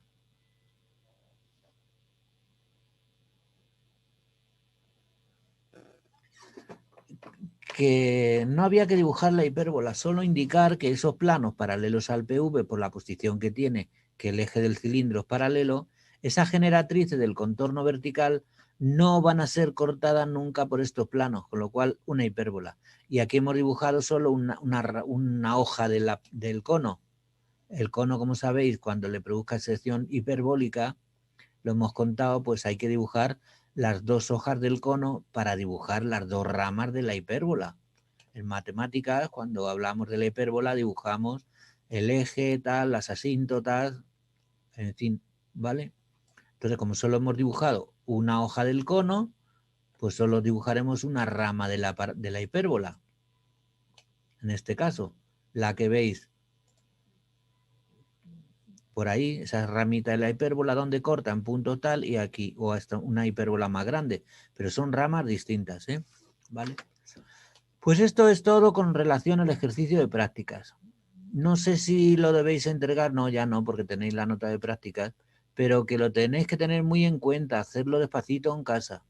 S1: no había que dibujar la hipérbola, solo indicar que esos planos paralelos al PV, por la posición que tiene, que el eje del cilindro es paralelo, esa generatriz del contorno vertical no van a ser cortadas nunca por estos planos, con lo cual una hipérbola. Y aquí hemos dibujado solo una hoja del cono. El cono, como sabéis, cuando le produzca sección hiperbólica, lo hemos contado, pues hay que dibujar las dos hojas del cono para dibujar las dos ramas de la hipérbola. En matemáticas, cuando hablamos de la hipérbola, dibujamos el eje, tal, las asíntotas, en fin, ¿vale? Entonces, como solo hemos dibujado una hoja del cono, pues solo dibujaremos una rama de la hipérbola. En este caso, la que veis por ahí, esa ramita de la hipérbola donde corta en punto tal y aquí, o hasta una hipérbola más grande, pero son ramas distintas, ¿eh? ¿Vale? Pues esto es todo con relación al ejercicio de prácticas. No sé si lo debéis entregar, no, ya no, porque tenéis la nota de prácticas, pero que lo tenéis que tener muy en cuenta, hacerlo despacito en casa.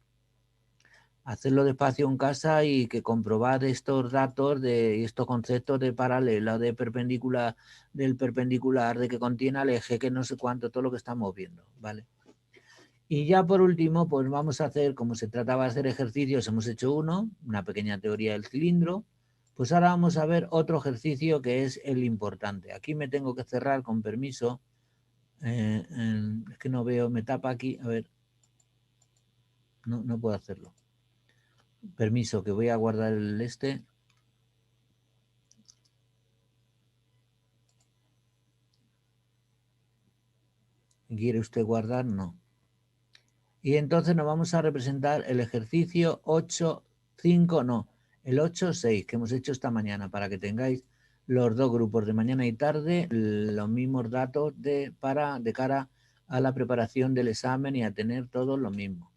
S1: Hacerlo despacio en casa y que comprobad estos datos de estos conceptos de paralela, de perpendicular, del perpendicular, de que contiene al eje, que no sé cuánto, todo lo que estamos viendo, ¿vale? Y ya por último, pues vamos a hacer, como se trataba de hacer ejercicios, hemos hecho uno, una pequeña teoría del cilindro, pues ahora vamos a ver otro ejercicio que es el importante. Aquí me tengo que cerrar, con permiso, es que no veo, me tapa aquí, a ver, no puedo hacerlo. Permiso, que voy a guardar el este. ¿Quiere usted guardar? No. Y entonces nos vamos a representar el ejercicio 8.5, no, el 8.6 que hemos hecho esta mañana, para que tengáis los dos grupos de mañana y tarde, los mismos datos de cara a la preparación del examen y a tener todos lo mismo.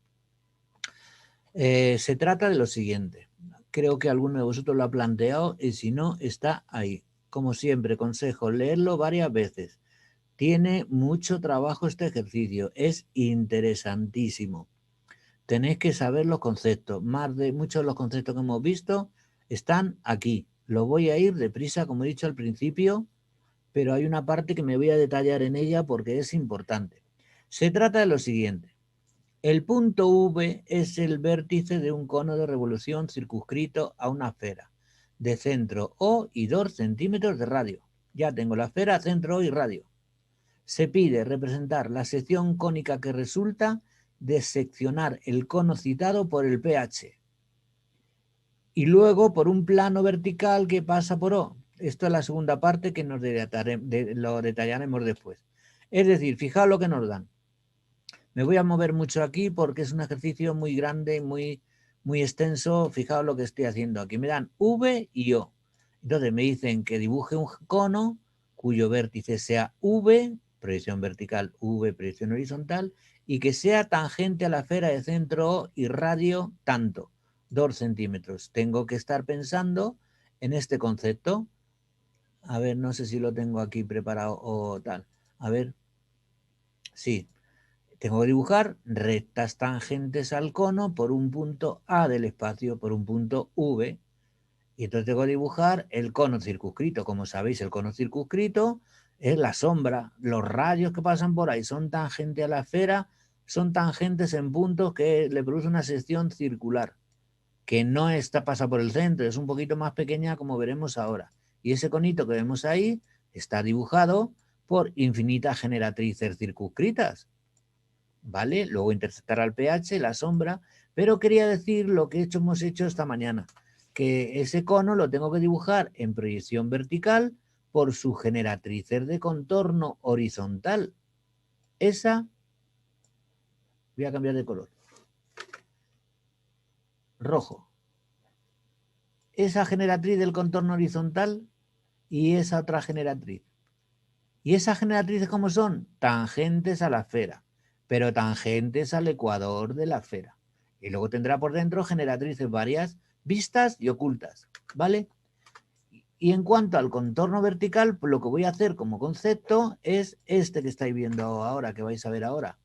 S1: Se trata de lo siguiente. Creo que alguno de vosotros lo ha planteado y si no, está ahí. Como siempre, consejo, leerlo varias veces. Tiene mucho trabajo este ejercicio, es interesantísimo. Tenéis que saber los conceptos. Muchos de los conceptos que hemos visto están aquí. Lo voy a ir deprisa, como he dicho al principio, pero hay una parte que me voy a detallar en ella porque es importante. Se trata de lo siguiente. El punto V es el vértice de un cono de revolución circunscrito a una esfera. de centro O y 2 centímetros de radio. Ya tengo la esfera, centro O y radio. Se pide representar la sección cónica que resulta de seccionar el cono citado por el pH. Y luego por un plano vertical que pasa por O. Esto es la segunda parte que lo detallaremos después. Es decir, fijaos lo que nos dan. Me voy a mover mucho aquí porque es un ejercicio muy grande, muy extenso. Fijaos lo que estoy haciendo aquí. Me dan V y O. Entonces me dicen que dibuje un cono cuyo vértice sea V, proyección vertical, V, proyección horizontal, y que sea tangente a la esfera de centro O y radio tanto, 2 centímetros. Tengo que estar pensando en este concepto. A ver, no sé si lo tengo aquí preparado o tal. A ver. Sí. Tengo que dibujar rectas tangentes al cono por un punto A del espacio, por un punto V. Y entonces tengo que dibujar el cono circunscrito. Como sabéis, el cono circunscrito es la sombra. Los rayos que pasan por ahí son tangentes a la esfera, son tangentes en puntos que le produce una sección circular, que no pasa por el centro, es un poquito más pequeña como veremos ahora. Y ese conito que vemos ahí está dibujado por infinitas generatrices circunscritas. ¿Vale? Luego interceptará el pH, la sombra, pero quería decir lo que hemos hecho esta mañana, que ese cono lo tengo que dibujar en proyección vertical por sus generatrices de contorno horizontal. Esa, voy a cambiar de color, rojo. Esa generatriz del contorno horizontal y esa otra generatriz. ¿Y esas generatrices cómo son? Tangentes a la esfera, pero tangentes al ecuador de la esfera. Y luego tendrá por dentro generatrices varias, vistas y ocultas, ¿vale? Y en cuanto al contorno vertical, pues lo que voy a hacer como concepto es este que estáis viendo ahora, que vais a ver ahora.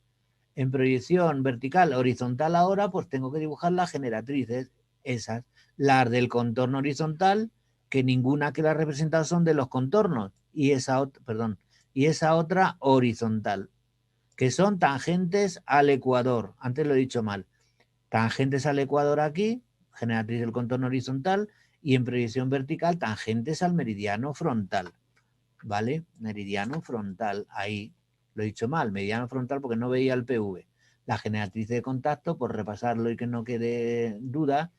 S1: En proyección vertical, horizontal ahora, pues tengo que dibujar las generatrices, esas, las del contorno horizontal, que ninguna que las representado son de los contornos, y esa otra horizontal, que son tangentes al ecuador. Antes lo he dicho mal. Tangentes al ecuador aquí, generatriz del contorno horizontal, y en proyección vertical, tangentes al meridiano frontal. ¿Vale? Meridiano frontal, ahí. Lo he dicho mal, meridiano frontal porque no veía el PV. La generatriz de contacto, por repasarlo y que no quede duda,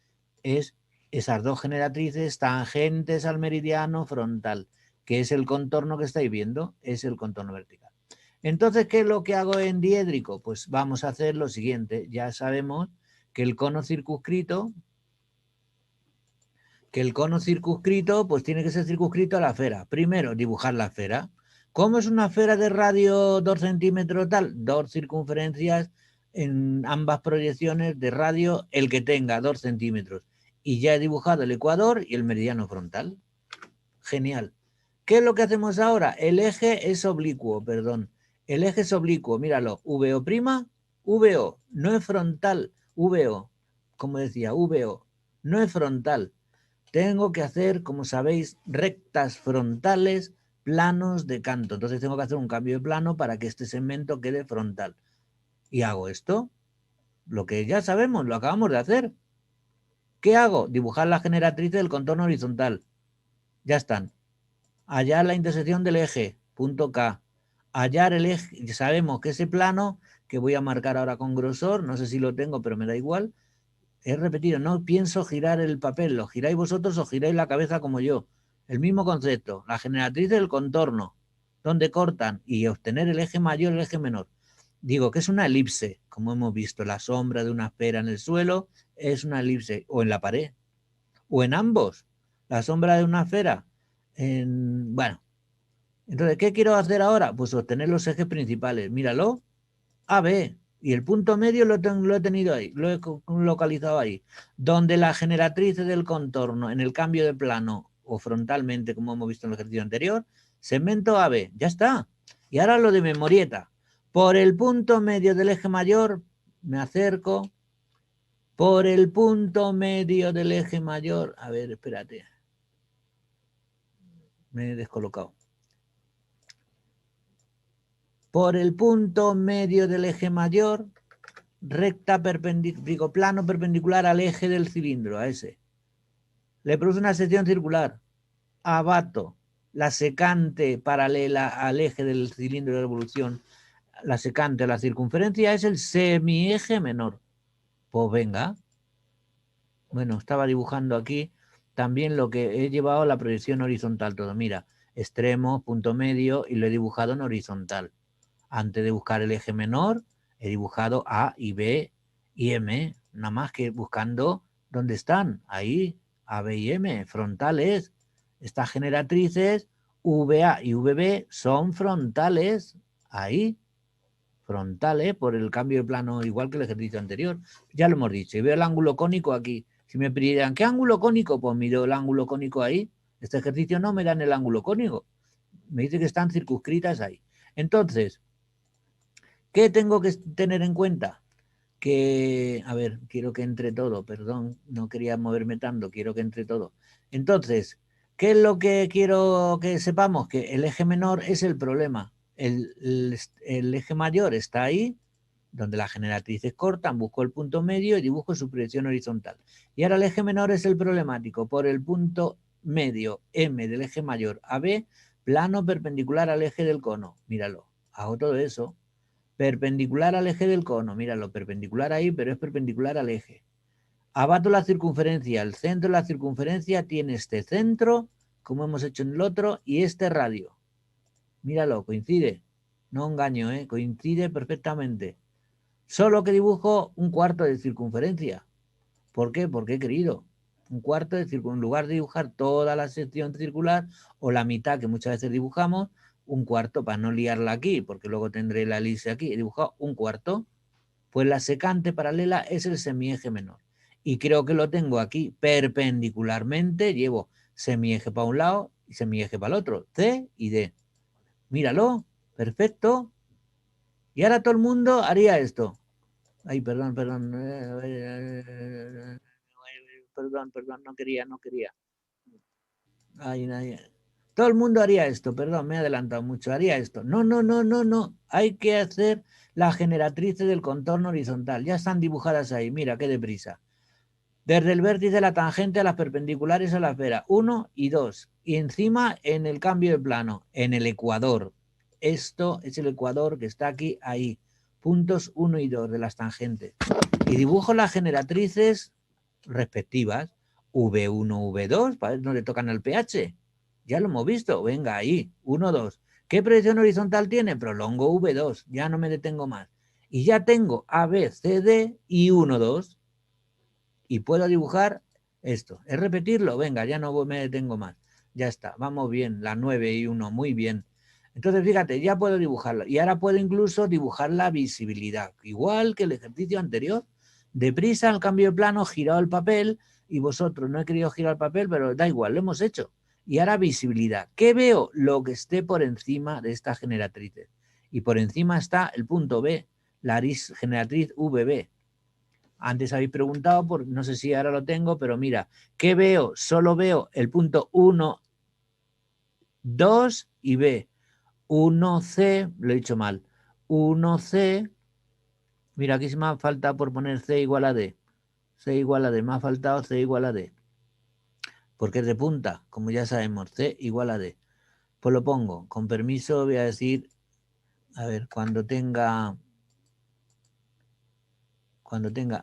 S1: es esas dos generatrices tangentes al meridiano frontal, que es el contorno que estáis viendo, es el contorno vertical. Entonces, ¿qué es lo que hago en diédrico? Pues vamos a hacer lo siguiente. Ya sabemos que el cono circunscrito, pues tiene que ser circunscrito a la esfera. Primero, dibujar la esfera. ¿Cómo es una esfera de radio 2 centímetros tal? 2 circunferencias en ambas proyecciones de radio, el que tenga 2 centímetros. Y ya he dibujado el ecuador y el meridiano frontal. Genial. ¿Qué es lo que hacemos ahora? El eje es oblicuo, perdón. El eje es oblicuo, míralo. VO', VO, no es frontal. VO, como decía, VO, no es frontal. Tengo que hacer, como sabéis, rectas frontales, planos de canto. Entonces tengo que hacer un cambio de plano para que este segmento quede frontal. Y hago esto. Lo que ya sabemos, lo acabamos de hacer. ¿Qué hago? Dibujar la generatriz del contorno horizontal. Ya están. Hallar la intersección del eje, punto K. Hallar el eje, sabemos que ese plano, que voy a marcar ahora con grosor, no sé si lo tengo, pero me da igual. He repetido, no pienso girar el papel, lo giráis vosotros o giráis la cabeza como yo. El mismo concepto, la generatriz del contorno, donde cortan y obtener el eje mayor y el eje menor. Digo que es una elipse, como hemos visto, la sombra de una esfera en el suelo es una elipse, o en la pared, o en ambos, la sombra de una esfera. Bueno, entonces, ¿qué quiero hacer ahora? Pues obtener los ejes principales. Míralo, AB, y el punto medio lo he tenido ahí, lo he localizado ahí, donde la generatriz del contorno en el cambio de plano o frontalmente, como hemos visto en el ejercicio anterior, segmento AB, ya está. Y ahora lo de memorieta. Por el punto medio del eje mayor, me acerco, por el punto medio del eje mayor, a ver, espérate, me he descolocado. Por el punto medio del eje mayor, recta plano perpendicular al eje del cilindro, a ese. le produce una sección circular. Abato, la secante paralela al eje del cilindro de revolución, la secante a la circunferencia es el semieje menor. Pues venga. Bueno, estaba dibujando aquí también lo que he llevado a la proyección horizontal todo. Mira, extremo, punto medio y lo he dibujado en horizontal. Antes de buscar el eje menor, he dibujado A y B y M, nada más que buscando dónde están. Ahí, A, B y M, frontales. Estas generatrices, VA y VB, son frontales. Ahí, frontales, por el cambio de plano, igual que el ejercicio anterior. Ya lo hemos dicho. Y veo el ángulo cónico aquí. Si me pidieran, ¿qué ángulo cónico? Pues miro el ángulo cónico ahí. Este ejercicio no me dan el ángulo cónico. Me dice que están circunscritas ahí. Entonces, ¿qué tengo que tener en cuenta? Que, a ver, quiero que entre todo, perdón, no quería moverme tanto, quiero que entre todo. Entonces, ¿qué es lo que quiero que sepamos? Que el eje menor es el problema. El eje mayor está ahí, donde las generatrices cortan, busco el punto medio y dibujo su proyección horizontal. Y ahora el eje menor es el problemático. Por el punto medio M del eje mayor a B, plano perpendicular al eje del cono. Míralo, hago todo eso. Perpendicular al eje del cono, míralo, perpendicular ahí, pero es perpendicular al eje. Abato la circunferencia, el centro de la circunferencia tiene este centro, como hemos hecho en el otro, y este radio. Míralo, coincide. No engaño, coincide perfectamente. Solo que dibujo un cuarto de circunferencia. ¿Por qué? Porque he querido. Un cuarto de circunferencia. En lugar de dibujar toda la sección circular o la mitad que muchas veces dibujamos, un cuarto para no liarla aquí, porque luego tendré la elipse aquí. He dibujado un cuarto. Pues la secante paralela es el semieje menor. Y creo que lo tengo aquí perpendicularmente. Llevo semieje para un lado y semieje para el otro. C y D. Míralo. Perfecto. Y ahora todo el mundo haría esto. Ay, perdón. Perdón, no quería. Ay. Todo el mundo haría esto, perdón, me he adelantado mucho, haría esto. No. Hay que hacer las generatrices del contorno horizontal. Ya están dibujadas ahí, mira, qué deprisa. Desde el vértice de la tangente a las perpendiculares a la esfera, 1 y 2. Y encima en el cambio de plano, en el ecuador. Esto es el ecuador que está aquí, ahí. Puntos 1 y 2 de las tangentes. Y dibujo las generatrices respectivas. V1, V2, para ver dónde tocan el pH. Ya lo hemos visto. Venga, ahí. 1, 2. ¿Qué proyección horizontal tiene? Prolongo V2. Ya no me detengo más. Y ya tengo A, B, C, D y 1, 2. Y puedo dibujar esto. ¿Es repetirlo? Venga, ya no me detengo más. Ya está. Vamos bien. La 9 y 1. Muy bien. Entonces, fíjate, ya puedo dibujarlo. Y ahora puedo incluso dibujar la visibilidad. Igual que el ejercicio anterior. Deprisa, al cambio de plano, girado el papel. Y vosotros no he querido girar el papel, pero da igual, lo hemos hecho. Y ahora visibilidad. ¿Qué veo? Lo que esté por encima de estas generatrices. Y por encima está el punto B, la generatriz VB. Antes habéis preguntado, por, no sé si ahora lo tengo, pero mira, ¿qué veo? Solo veo el punto 1, 2 y B. 1C, lo he dicho mal. 1C, mira, aquí se me ha faltado por poner C igual a D. C igual a D, me ha faltado C igual a D. Porque es de punta, como ya sabemos, C igual a D. Pues lo pongo, con permiso voy a decir, a ver, cuando tenga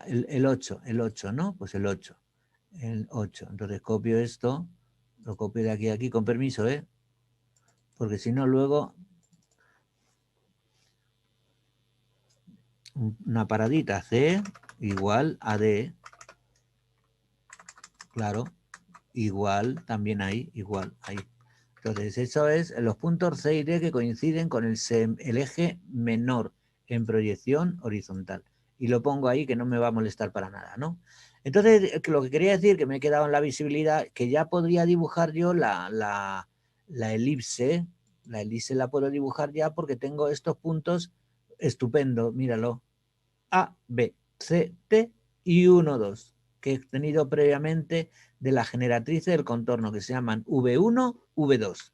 S1: el 8, ¿no? Pues el 8. El 8. Entonces copio esto, lo copio de aquí a aquí, con permiso, porque si no luego una paradita, C igual a D, claro, igual también ahí, igual ahí. Entonces eso es los puntos C y D que coinciden con el eje menor en proyección horizontal. Y lo pongo ahí que no me va a molestar para nada, ¿no? Entonces lo que quería decir, que me he quedado en la visibilidad, que ya podría dibujar yo la elipse. La elipse la puedo dibujar ya porque tengo estos puntos estupendos, míralo. A, B, C, T y 1, 2, que he tenido previamente de la generatriz del contorno, que se llaman V1, V2.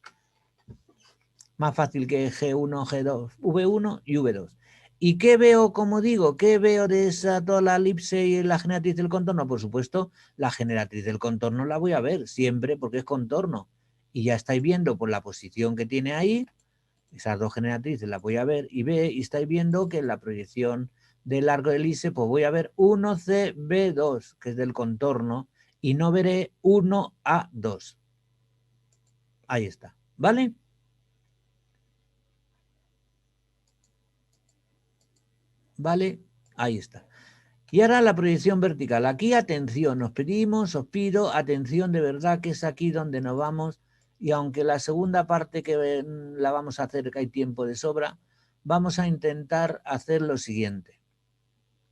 S1: Más fácil que G1, G2, V1 y V2. ¿Y qué veo, como digo, qué veo de esa toda la elipse y la generatriz del contorno? Por supuesto, la generatriz del contorno la voy a ver siempre porque es contorno. Y ya estáis viendo por la posición que tiene ahí, esas dos generatrices las voy a ver y estáis viendo que en la proyección del arco de elipse, pues voy a ver 1CB2, que es del contorno, y no veré 1A2. Ahí está, ¿vale? ¿Vale? Ahí está. Y ahora la proyección vertical. Aquí, atención, os pido atención de verdad, que es aquí donde nos vamos. Y aunque la segunda parte que la vamos a hacer, que hay tiempo de sobra, vamos a intentar hacer lo siguiente.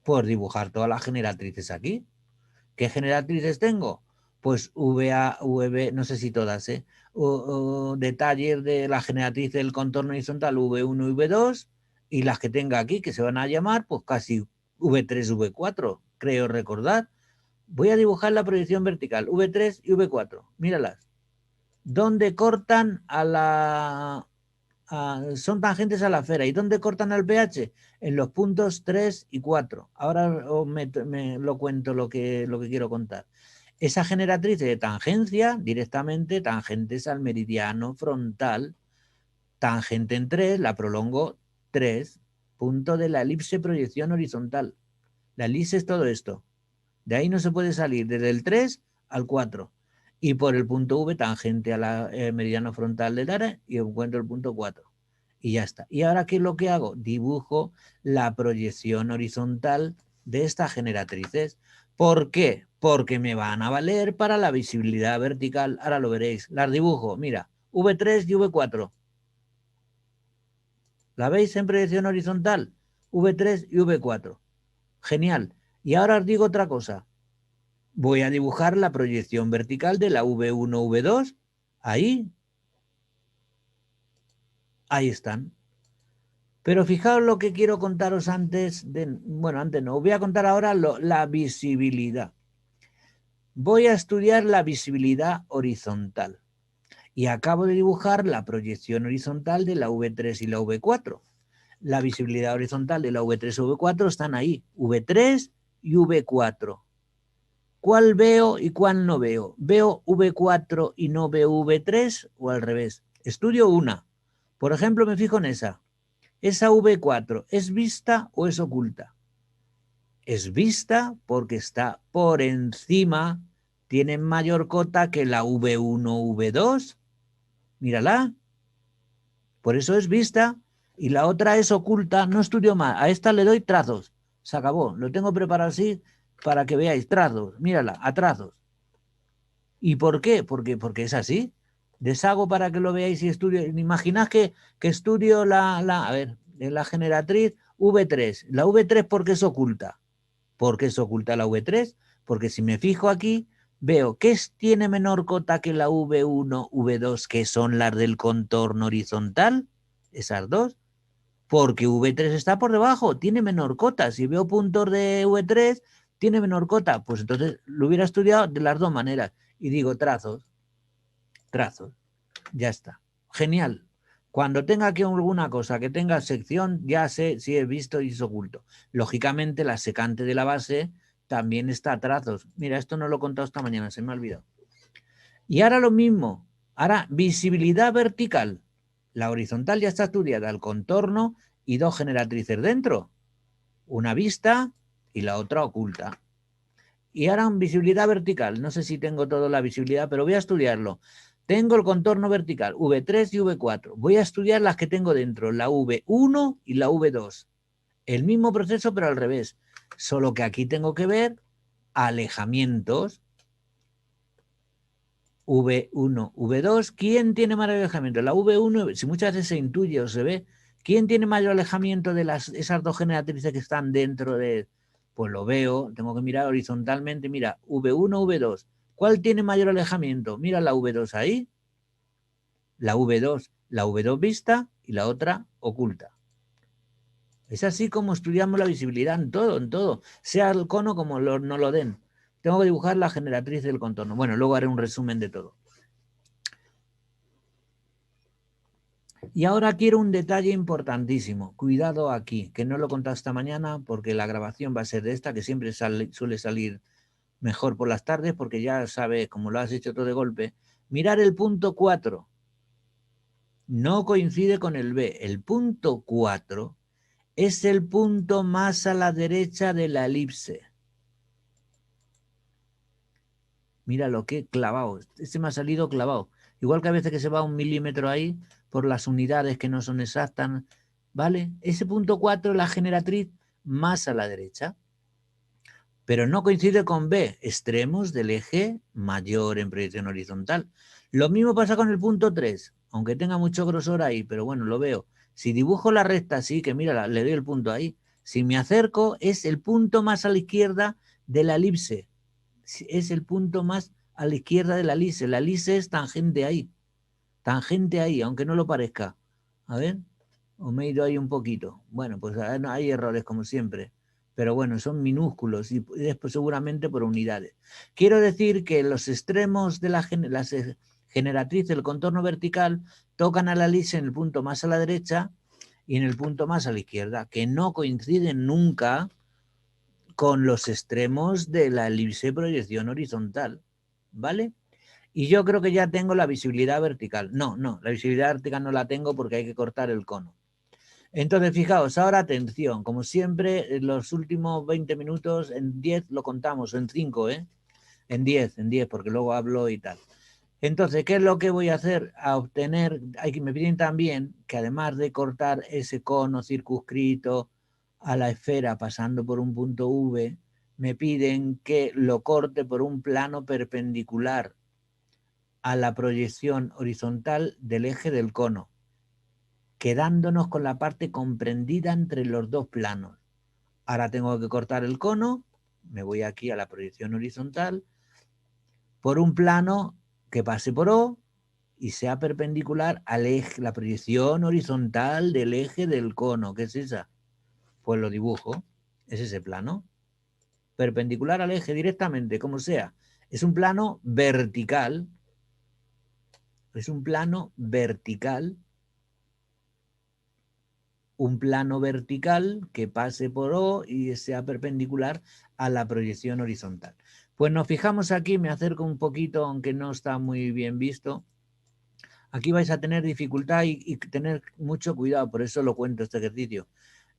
S1: Pues dibujar todas las generatrices aquí. ¿Qué generatrices tengo? Pues VA, VB, no sé si todas, detalles de la generatriz del contorno horizontal V1 y V2, y las que tenga aquí, que se van a llamar, pues casi V3, V4, creo recordar. Voy a dibujar la proyección vertical, V3 y V4, míralas. ¿Dónde cortan a la... son tangentes a la esfera? ¿Y dónde cortan al pH? En los puntos 3 y 4. Ahora me lo cuento lo que quiero contar. Esa generatriz de tangencia, directamente tangentes al meridiano frontal, tangente en 3, la prolongo 3, punto de la elipse proyección horizontal. La elipse es todo esto. De ahí no se puede salir desde el 3 al 4. Y por el punto V, tangente a la meridiano frontal del área, y encuentro el punto 4. Y ya está. ¿Y ahora qué es lo que hago? Dibujo la proyección horizontal de estas generatrices. ¿Por qué? Porque me van a valer para la visibilidad vertical. Ahora lo veréis. Las dibujo. Mira, V3 y V4. ¿La veis en proyección horizontal? V3 y V4. Genial. Y ahora os digo otra cosa. Voy a dibujar la proyección vertical de la V1, V2. Ahí. Ahí están. Pero fijaos lo que quiero contaros antes de... Bueno, antes no. Os voy a contar ahora la visibilidad. Voy a estudiar la visibilidad horizontal. Y acabo de dibujar la proyección horizontal de la V3 y la V4. La visibilidad horizontal de la V3 y V4 están ahí. V3 y V4. ¿Cuál veo y cuál no veo? ¿Veo V4 y no veo V3 o al revés? Estudio una. Por ejemplo, me fijo en esa. ¿Esa V4 es vista o es oculta? Es vista porque está por encima, tiene mayor cota que la V1, V2. Mírala. Por eso es vista. Y la otra es oculta. No estudio más. A esta le doy trazos. Se acabó. Lo tengo preparado así para que veáis. Trazos. Mírala, a trazos. ¿Y por qué? Porque es así. Deshago para que lo veáis y estudio. Imaginad que estudio la generatriz V3. La V3, ¿por qué es oculta? ¿Por qué es oculta la V3? Porque si me fijo aquí, veo que tiene menor cota que la V1, V2, que son las del contorno horizontal, esas dos, porque V3 está por debajo, tiene menor cota. Si veo puntos de V3, tiene menor cota. Pues entonces lo hubiera estudiado de las dos maneras. Y digo trazos, ya está. Genial. Cuando tenga aquí alguna cosa que tenga sección, ya sé si he visto y es oculto. Lógicamente, la secante de la base también está a trazos. Mira, esto no lo he contado esta mañana, se me ha olvidado. Y ahora lo mismo. Ahora, visibilidad vertical. La horizontal ya está estudiada, el contorno y dos generatrices dentro. Una vista y la otra oculta. Y ahora visibilidad vertical. No sé si tengo toda la visibilidad, pero voy a estudiarlo. Tengo el contorno vertical, V3 y V4. Voy a estudiar las que tengo dentro, la V1 y la V2. El mismo proceso, pero al revés. Solo que aquí tengo que ver alejamientos. V1, V2. ¿Quién tiene mayor alejamiento? La V1, si muchas veces se intuye o se ve, ¿quién tiene mayor alejamiento de esas dos generatrices que están dentro de...? Pues lo veo, tengo que mirar horizontalmente, mira, V1, V2. ¿Cuál tiene mayor alejamiento? Mira la V2 ahí, la V2 vista y la otra oculta. Es así como estudiamos la visibilidad en todo, sea el cono como no lo den. Tengo que dibujar la generatriz del contorno. Bueno, luego haré un resumen de todo. Y ahora quiero un detalle importantísimo. Cuidado aquí, que no lo he contado esta mañana porque la grabación va a ser de esta, que siempre suele salir mejor por las tardes porque ya sabes, como lo has hecho todo de golpe. Mirar el punto 4. No coincide con el B. El punto 4 es el punto más a la derecha de la elipse. Mira lo que clavado. Este me ha salido clavado. Igual que a veces que se va 1 milímetro ahí por las unidades que no son exactas, ¿vale? Ese punto 4 es la generatriz más a la derecha. Pero no coincide con B, extremos del eje mayor en proyección horizontal. Lo mismo pasa con el punto 3, aunque tenga mucho grosor ahí, pero bueno, lo veo. Si dibujo la recta así, que mira, le doy el punto ahí. Si me acerco, es el punto más a la izquierda de la elipse. Es el punto más a la izquierda de la elipse. La elipse es tangente ahí, aunque no lo parezca. A ver, o me he ido ahí un poquito. Bueno, pues hay errores como siempre, pero bueno, son minúsculos y después seguramente por unidades. Quiero decir que los extremos de las generatrices del contorno vertical tocan a la elipse en el punto más a la derecha y en el punto más a la izquierda, que no coinciden nunca con los extremos de la elipse proyección horizontal, ¿vale? Y yo creo que ya tengo la visibilidad vertical. No, la visibilidad vertical no la tengo porque hay que cortar el cono. Entonces, fijaos, ahora atención, como siempre, en los últimos 20 minutos, en 10 lo contamos, en 5, ¿eh? En 10, porque luego hablo y tal. Entonces, ¿qué es lo que voy a hacer? A obtener, me piden también que además de cortar ese cono circunscrito a la esfera pasando por un punto V, me piden que lo corte por un plano perpendicular a la proyección horizontal del eje del cono, quedándonos con la parte comprendida entre los dos planos. Ahora tengo que cortar el cono, me voy aquí a la proyección horizontal, por un plano que pase por O y sea perpendicular al eje, la proyección horizontal del eje del cono. ¿Qué es esa? Pues lo dibujo, es ese plano, perpendicular al eje directamente, como sea. Es un plano vertical, un plano vertical que pase por O y sea perpendicular a la proyección horizontal. Pues nos fijamos aquí, me acerco un poquito, aunque no está muy bien visto. Aquí vais a tener dificultad y tener mucho cuidado, por eso lo cuento este ejercicio.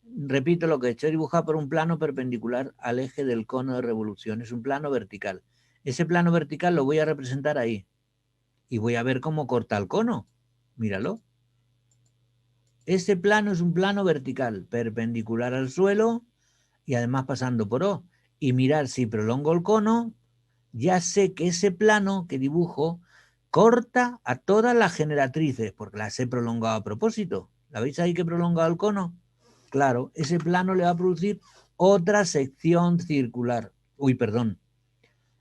S1: Repito lo que he hecho, dibujar por un plano perpendicular al eje del cono de revolución. Es un plano vertical. Ese plano vertical lo voy a representar ahí y voy a ver cómo corta el cono. Míralo. Ese plano es un plano vertical, perpendicular al suelo y además pasando por O. Y mirar si prolongo el cono, ya sé que ese plano que dibujo corta a todas las generatrices, porque las he prolongado a propósito. ¿La veis ahí que he prolongado el cono? Claro, ese plano le va a producir otra sección circular.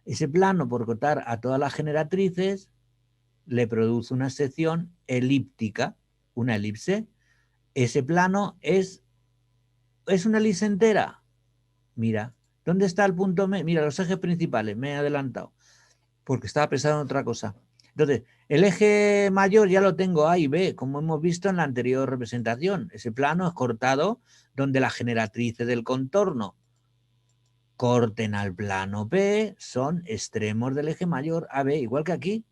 S1: Ese plano, por cortar a todas las generatrices, le produce una sección elíptica, una elipse. Ese plano es una elipse entera. Mira, ¿dónde está el punto medio? Mira, los ejes principales, me he adelantado, porque estaba pensando en otra cosa. Entonces, el eje mayor ya lo tengo A y B, como hemos visto en la anterior representación. Ese plano es cortado donde las generatrices del contorno corten al plano P, son extremos del eje mayor AB, igual que aquí,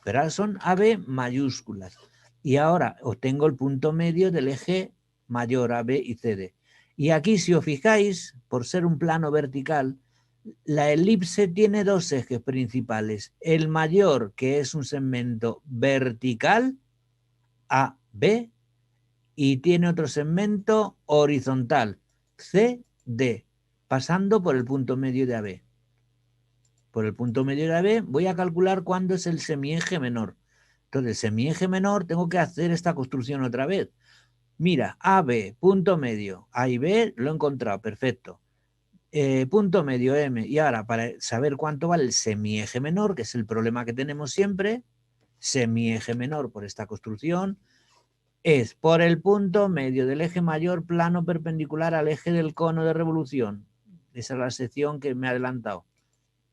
S1: pero ahora son AB mayúsculas. Y ahora obtengo el punto medio del eje mayor AB y CD. Y aquí, si os fijáis, por ser un plano vertical, la elipse tiene dos ejes principales. El mayor, que es un segmento vertical, AB, y tiene otro segmento horizontal, CD, pasando por el punto medio de AB. Por el punto medio de AB voy a calcular cuándo es el semieje menor. Entonces, el semieje menor tengo que hacer esta construcción otra vez. Mira, AB, punto medio, A y B, lo he encontrado, perfecto. Punto medio M. Y ahora, para saber cuánto vale el semieje menor, que es el problema que tenemos siempre, semieje menor por esta construcción, es por el punto medio del eje mayor plano perpendicular al eje del cono de revolución. Esa es la sección que me he adelantado.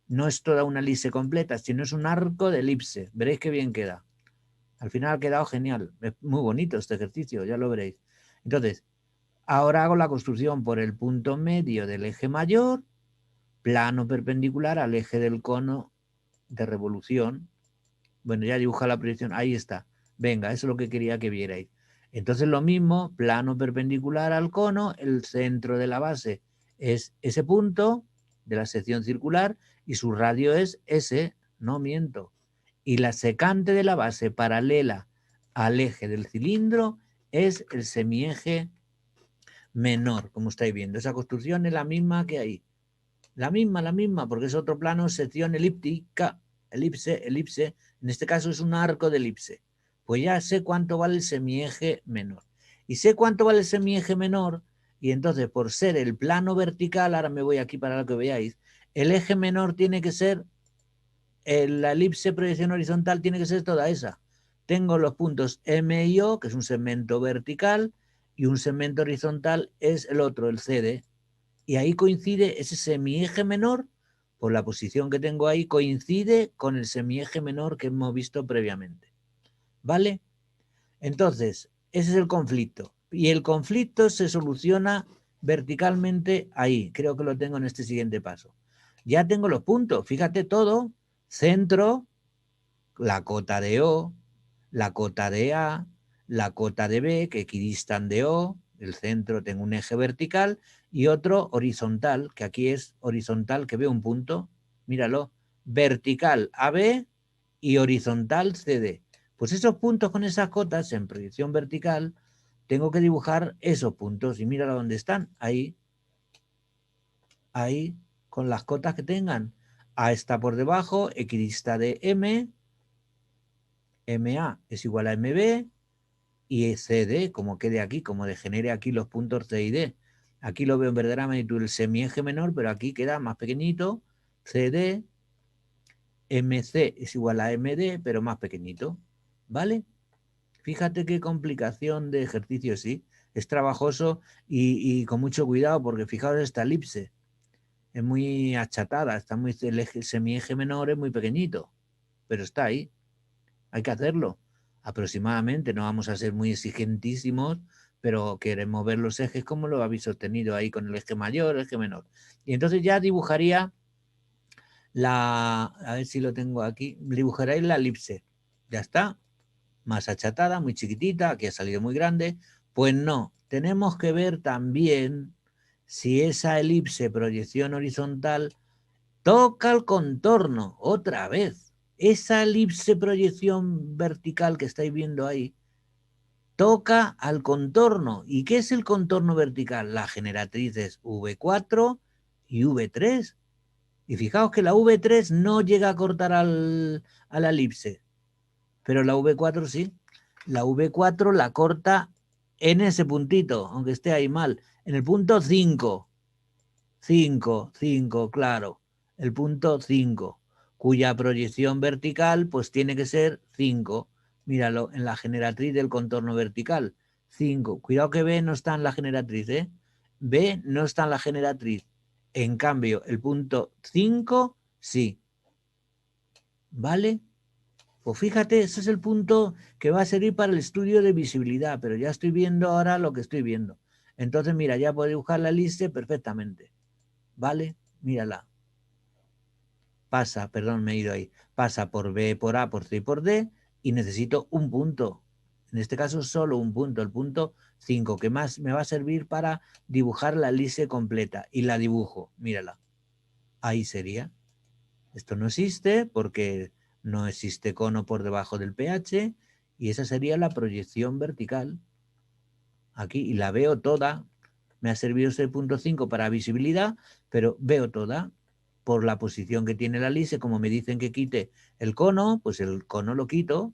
S1: No es toda una elipse completa, sino es un arco de elipse. Veréis qué bien queda. Al final ha quedado genial. Es muy bonito este ejercicio, ya lo veréis. Entonces, ahora hago la construcción por el punto medio del eje mayor, plano perpendicular al eje del cono de revolución. Bueno, ya dibuja la proyección. Ahí está. Venga, eso es lo que quería que vierais. Entonces lo mismo, plano perpendicular al cono, el centro de la base es ese punto de la sección circular y su radio es S, no miento. Y la secante de la base paralela al eje del cilindro es el semieje menor, como estáis viendo. Esa construcción es la misma que ahí. La misma, porque es otro plano, sección elíptica, elipse, en este caso es un arco de elipse. Pues ya sé cuánto vale el semieje menor. Y sé cuánto vale el semieje menor, y entonces por ser el plano vertical, ahora me voy aquí para que veáis, el eje menor tiene que ser, la elipse proyección horizontal tiene que ser toda esa. Tengo los puntos M y O, que es un segmento vertical, y un segmento horizontal es el otro, el CD. Y ahí coincide ese semieje menor, por la posición que tengo ahí, coincide con el semieje menor que hemos visto previamente. ¿Vale? Entonces, ese es el conflicto. Y el conflicto se soluciona verticalmente ahí. Creo que lo tengo en este siguiente paso. Ya tengo los puntos. Fíjate todo. Centro, la cota de O, la cota de A, la cota de B, que equidistan de O, el centro tengo un eje vertical y otro horizontal, que aquí es horizontal, que veo un punto, míralo, vertical AB y horizontal CD. Pues esos puntos con esas cotas en proyección vertical, tengo que dibujar esos puntos y míralo dónde están, ahí, ahí, con las cotas que tengan. A está por debajo, equidista de M, MA es igual a MB y CD, como quede aquí, como degenere aquí los puntos C y D. Aquí lo veo en verdadera magnitud el semieje menor, pero aquí queda más pequeñito. CD, MC es igual a MD, pero más pequeñito. ¿Vale? Fíjate qué complicación de ejercicio, sí. Es trabajoso y con mucho cuidado, porque fijaos esta elipse. Es muy achatada, está muy, el semieje menor es muy pequeñito, pero está ahí. Hay que hacerlo aproximadamente, no vamos a ser muy exigentísimos, pero queremos ver los ejes como lo habéis obtenido ahí con el eje mayor, el eje menor. Y entonces ya dibujaría a ver si lo tengo aquí, dibujaréis la elipse. Ya está, más achatada, muy chiquitita, aquí ha salido muy grande. Pues no, tenemos que ver también si esa elipse proyección horizontal toca el contorno otra vez. Esa elipse proyección vertical que estáis viendo ahí toca al contorno. ¿Y qué es el contorno vertical? La generatriz es V4 y V3. Y fijaos que la V3 no llega a cortar a la elipse, pero la V4 sí. La V4 la corta en ese puntito, aunque esté ahí mal, en el punto 5. 5, claro, el punto 5, cuya proyección vertical pues tiene que ser 5. Míralo, en la generatriz del contorno vertical, 5. Cuidado que B no está en la generatriz, ¿eh? B no está en la generatriz. En cambio, el punto 5 sí. ¿Vale? Pues fíjate, ese es el punto que va a servir para el estudio de visibilidad, pero ya estoy viendo ahora lo que estoy viendo. Entonces, mira, ya puedo dibujar la elipse perfectamente. ¿Vale? Mírala. Pasa, perdón, me he ido ahí. Pasa por B, por A, por C y por D y necesito un punto. En este caso solo un punto, el punto 5, que más me va a servir para dibujar la elipse completa. Y la dibujo, mírala. Ahí sería. Esto no existe porque no existe cono por debajo del pH y esa sería la proyección vertical. Aquí, y la veo toda. Me ha servido ese punto 5 para visibilidad, pero veo toda por la posición que tiene la elipse. Como me dicen que quite el cono, pues el cono lo quito,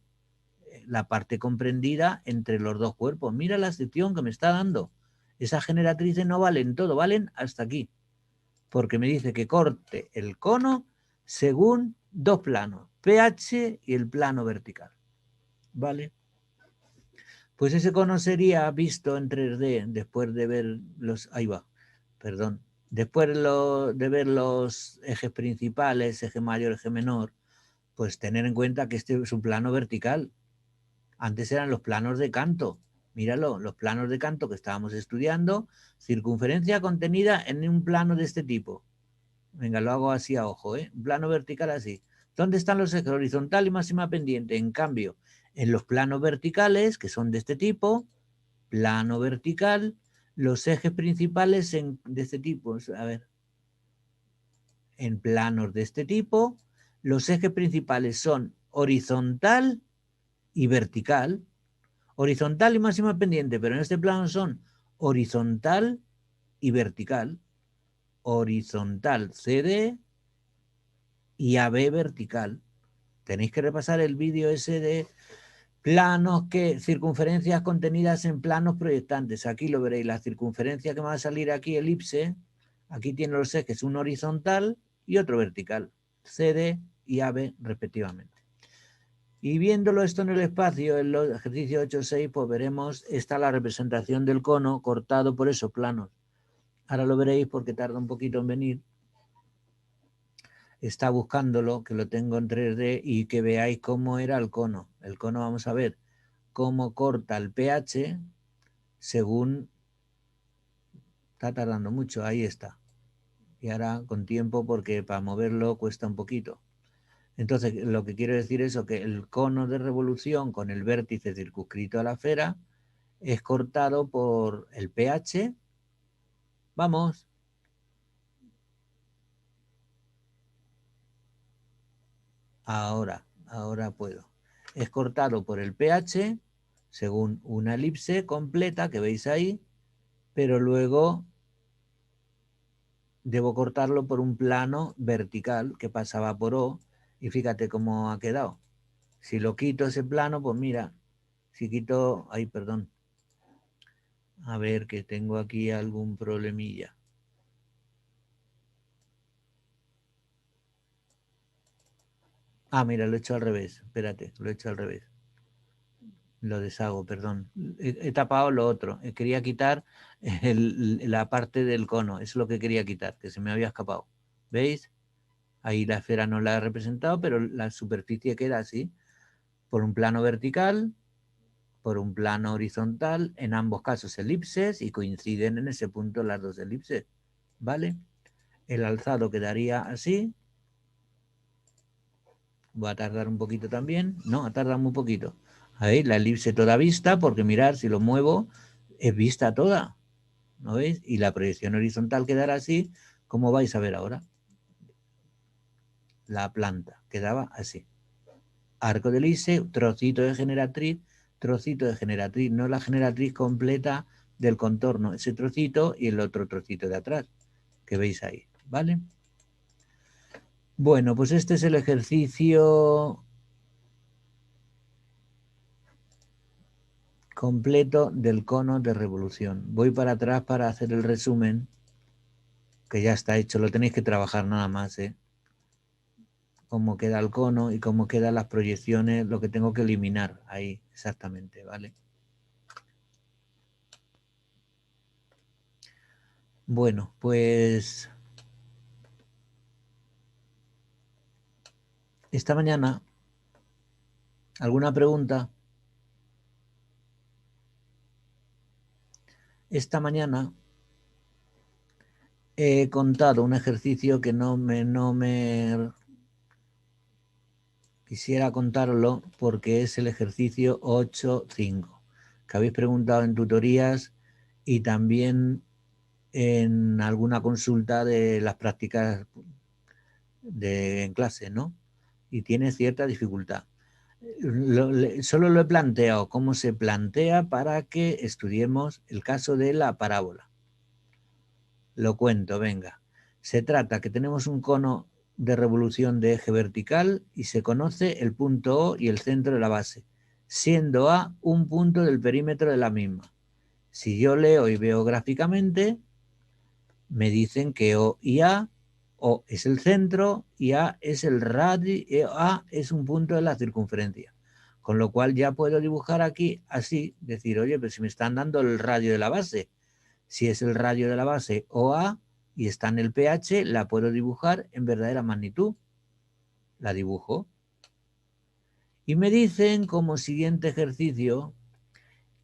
S1: la parte comprendida entre los dos cuerpos. Mira la sección que me está dando. Esas generatrices no valen todo, valen hasta aquí. Porque me dice que corte el cono según dos planos, pH y el plano vertical. ¿Vale? Pues ese cono sería visto en 3D después de ver los... Ahí va, perdón. Después de ver los ejes principales, eje mayor, eje menor, pues tener en cuenta que este es un plano vertical. Antes eran los planos de Canto. Míralo, los planos de Canto que estábamos estudiando, circunferencia contenida en un plano de este tipo. Venga, lo hago así a ojo, ¿eh? Un plano vertical así. ¿Dónde están los ejes horizontal y máxima pendiente? En cambio, en los planos verticales, que son de este tipo, plano vertical, los ejes principales de este tipo. A ver, en planos de este tipo, los ejes principales son horizontal y vertical. Horizontal y máxima pendiente, pero en este plano son horizontal y vertical. Horizontal CD y AB vertical. Tenéis que repasar el vídeo ese de planos, circunferencias contenidas en planos proyectantes. Aquí lo veréis, la circunferencia que me va a salir aquí, elipse, aquí tiene los ejes, un horizontal y otro vertical, CD y AB respectivamente. Y viéndolo esto en el espacio, en el ejercicio 8.6, pues veremos, está la representación del cono cortado por esos planos. Ahora lo veréis porque tarda un poquito en venir. Está buscándolo, que lo tengo en 3D y que veáis cómo era el cono. El cono, vamos a ver cómo corta el pH según... Está tardando mucho, ahí está. Y ahora con tiempo porque para moverlo cuesta un poquito. Entonces, lo que quiero decir es que el cono de revolución con el vértice circunscrito a la esfera es cortado por el pH. Vamos. Ahora puedo. Es cortado por el pH según una elipse completa que veis ahí, pero luego debo cortarlo por un plano vertical que pasaba por O y fíjate cómo ha quedado. Si lo quito ese plano, pues mira, si quito, ay, perdón, a ver que tengo aquí algún problemilla. Ah, mira, lo he hecho al revés, espérate, lo he hecho al revés. Lo deshago, perdón. He tapado lo otro. Quería quitar la parte del cono. Es lo que quería quitar, que se me había escapado. ¿Veis? Ahí la esfera no la he representado, pero la superficie queda así. Por un plano vertical, por un plano horizontal, en ambos casos elipses, y coinciden en ese punto las dos elipses. ¿Vale? El alzado quedaría así. Va a tardar un poquito también. No, ha tardado muy poquito. Ahí la elipse toda vista, porque mirad, si lo muevo, es vista toda. ¿No veis? Y la proyección horizontal quedará así, como vais a ver ahora. La planta quedaba así. Arco de elipse, trocito de generatriz, no la generatriz completa del contorno, ese trocito y el otro trocito de atrás, que veis ahí, ¿vale? Bueno, pues este es el ejercicio completo del cono de revolución. Voy para atrás para hacer el resumen, que ya está hecho, lo tenéis que trabajar nada más, ¿eh? Cómo queda el cono y cómo quedan las proyecciones, lo que tengo que eliminar ahí, exactamente, ¿vale? Bueno, pues esta mañana, ¿alguna pregunta? Esta mañana he contado un ejercicio que no me quisiera contarlo porque es el ejercicio 8.5, que habéis preguntado en tutorías y también en alguna consulta de las prácticas en clase, ¿no? Y tiene cierta dificultad. Solo lo he planteado, cómo se plantea para que estudiemos el caso de la parábola. Lo cuento, venga. Se trata que tenemos un cono de revolución de eje vertical y se conoce el punto O y el centro de la base, siendo A un punto del perímetro de la misma. Si yo leo y veo gráficamente, me dicen que O y A, O es el centro y A es el radio, A es un punto de la circunferencia. Con lo cual ya puedo dibujar aquí así, decir, oye, pero si me están dando el radio de la base, si es el radio de la base OA y está en el pH, la puedo dibujar en verdadera magnitud. La dibujo. Y me dicen como siguiente ejercicio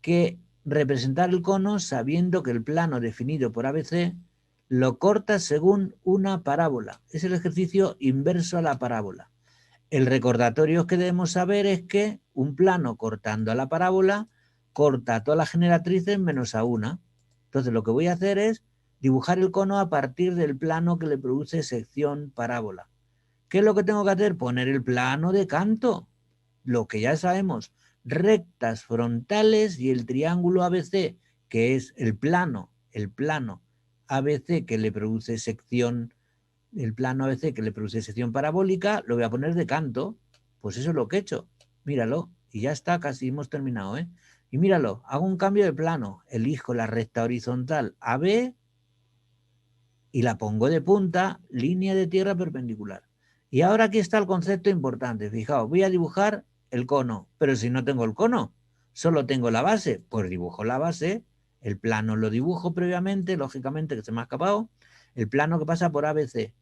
S1: que representar el cono sabiendo que el plano definido por ABC lo corta según una parábola. Es el ejercicio inverso a la parábola. El recordatorio que debemos saber es que un plano cortando a la parábola corta a todas las generatrices menos a una. Entonces lo que voy a hacer es dibujar el cono a partir del plano que le produce sección parábola. ¿Qué es lo que tengo que hacer? Poner el plano de canto. Lo que ya sabemos, rectas frontales y el triángulo ABC, que es el plano ABC que le produce sección, el plano ABC que le produce sección parabólica, lo voy a poner de canto. Pues eso es lo que he hecho. Míralo. Y ya está, casi hemos terminado, ¿eh? Y míralo, hago un cambio de plano. Elijo la recta horizontal AB y la pongo de punta, línea de tierra perpendicular. Y ahora aquí está el concepto importante. Fijaos, voy a dibujar el cono, pero si no tengo el cono, solo tengo la base, pues dibujo la base, el plano lo dibujo previamente, lógicamente que se me ha escapado, el plano que pasa por ABC,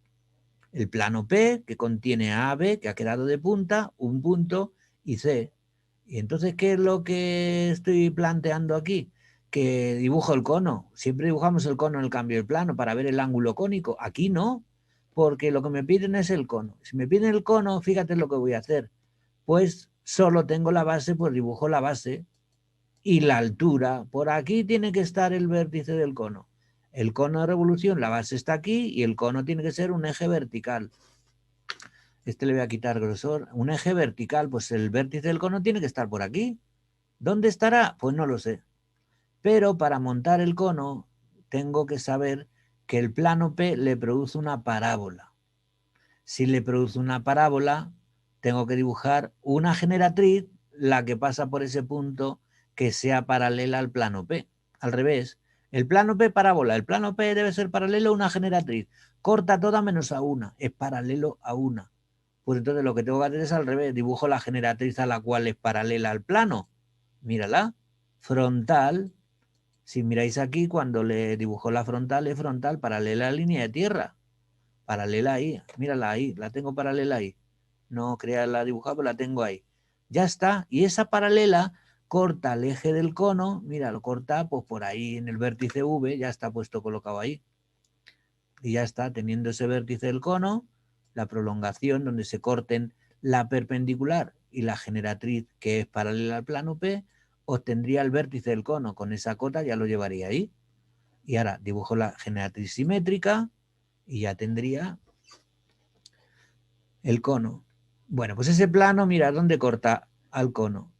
S1: el plano P que contiene AB, que ha quedado de punta, un punto y C. Y entonces, ¿qué es lo que estoy planteando aquí? Que dibujo el cono. Siempre dibujamos el cono en el cambio de plano para ver el ángulo cónico. Aquí no, porque lo que me piden es el cono. Si me piden el cono, fíjate lo que voy a hacer. Pues solo tengo la base, pues dibujo la base y la altura. Por aquí tiene que estar el vértice del cono. El cono de revolución, la base está aquí y el cono tiene que ser un eje vertical. Este le voy a quitar grosor. Un eje vertical, pues el vértice del cono tiene que estar por aquí. ¿Dónde estará? Pues no lo sé. Pero para montar el cono tengo que saber que el plano P le produce una parábola. Si le produce una parábola, tengo que dibujar una generatriz, la que pasa por ese punto, que sea paralela al plano P. Al revés, el plano P parábola, el plano P debe ser paralelo a una generatriz. Corta toda menos a una, es paralelo a una. Pues entonces lo que tengo que hacer es al revés, dibujo la generatriz a la cual es paralela al plano. Mírala, frontal. Si miráis aquí, cuando le dibujo la frontal, es frontal paralela a la línea de tierra. Paralela ahí, mírala ahí, la tengo paralela ahí. No crea la dibujada, pero la tengo ahí. Ya está. Y esa paralela corta el eje del cono, mira, lo corta pues por ahí en el vértice V, ya está puesto colocado ahí. Y ya está, teniendo ese vértice del cono, la prolongación donde se corten la perpendicular y la generatriz que es paralela al plano P, obtendría el vértice del cono. Con esa cota ya lo llevaría ahí. Y ahora dibujo la generatriz simétrica y ya tendría el cono. Bueno, pues ese plano, mira dónde corta al cono.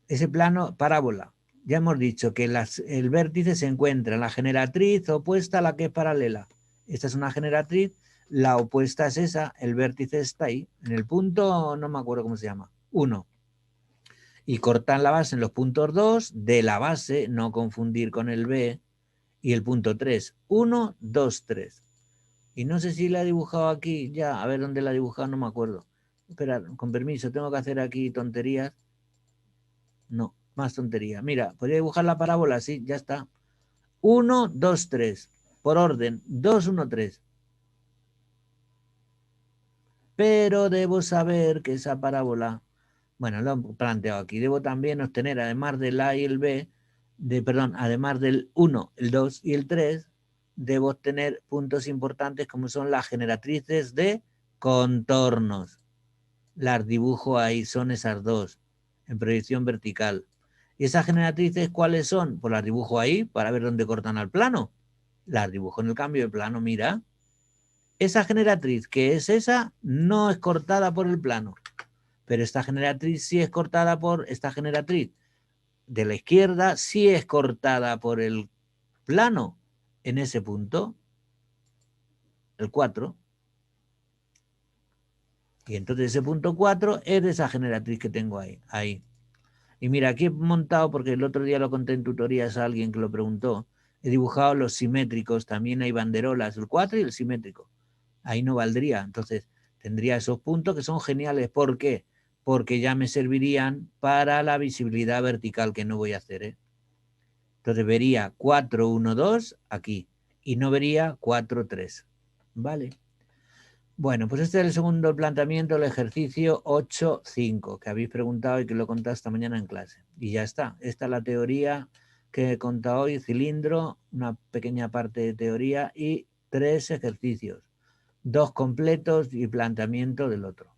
S1: Ese plano, parábola. Ya hemos dicho que el vértice se encuentra en la generatriz opuesta a la que es paralela. Esta es una generatriz, la opuesta es esa, el vértice está ahí. En el punto, no me acuerdo cómo se llama, 1. Y cortan la base en los puntos 2 de la base, no confundir con el B, y el punto 3. 1, 2, 3. Y no sé si la he dibujado aquí ya, a ver dónde la he dibujado, no me acuerdo. Espera, con permiso, tengo que hacer aquí tonterías. No, más tontería. Mira, podría dibujar la parábola, sí, ya está. 1, 2, 3. Por orden, 2, 1, 3. Pero debo saber que esa parábola, bueno, lo he planteado aquí, debo también obtener, además del A y el B, además del 1, el 2 y el 3, debo obtener puntos importantes como son las generatrices de contornos. Las dibujo ahí, son esas dos, en proyección vertical. ¿Y esas generatrices cuáles son? Pues las dibujo ahí para ver dónde cortan al plano. Las dibujo en el cambio de plano, mira. Esa generatriz, que es esa, no es cortada por el plano. Pero esta generatriz sí es cortada por esta generatriz. De la izquierda sí es cortada por el plano en ese punto, el 4. Y entonces ese punto 4 es de esa generatriz que tengo ahí. Y mira, aquí he montado, porque el otro día lo conté en tutorías a alguien que lo preguntó, he dibujado los simétricos, también hay banderolas, el 4 y el simétrico. Ahí no valdría, entonces tendría esos puntos que son geniales. ¿Por qué? Porque ya me servirían para la visibilidad vertical que no voy a hacer, ¿eh? Entonces vería 4, 1, 2 aquí y no vería 4, 3. ¿Vale? Bueno, pues este es el segundo planteamiento, el ejercicio 8.5, que habéis preguntado y que lo he contado esta mañana en clase. Y ya está. Esta es la teoría que he contado hoy, cilindro, una pequeña parte de teoría y 3 ejercicios, 2 completos y planteamiento del otro.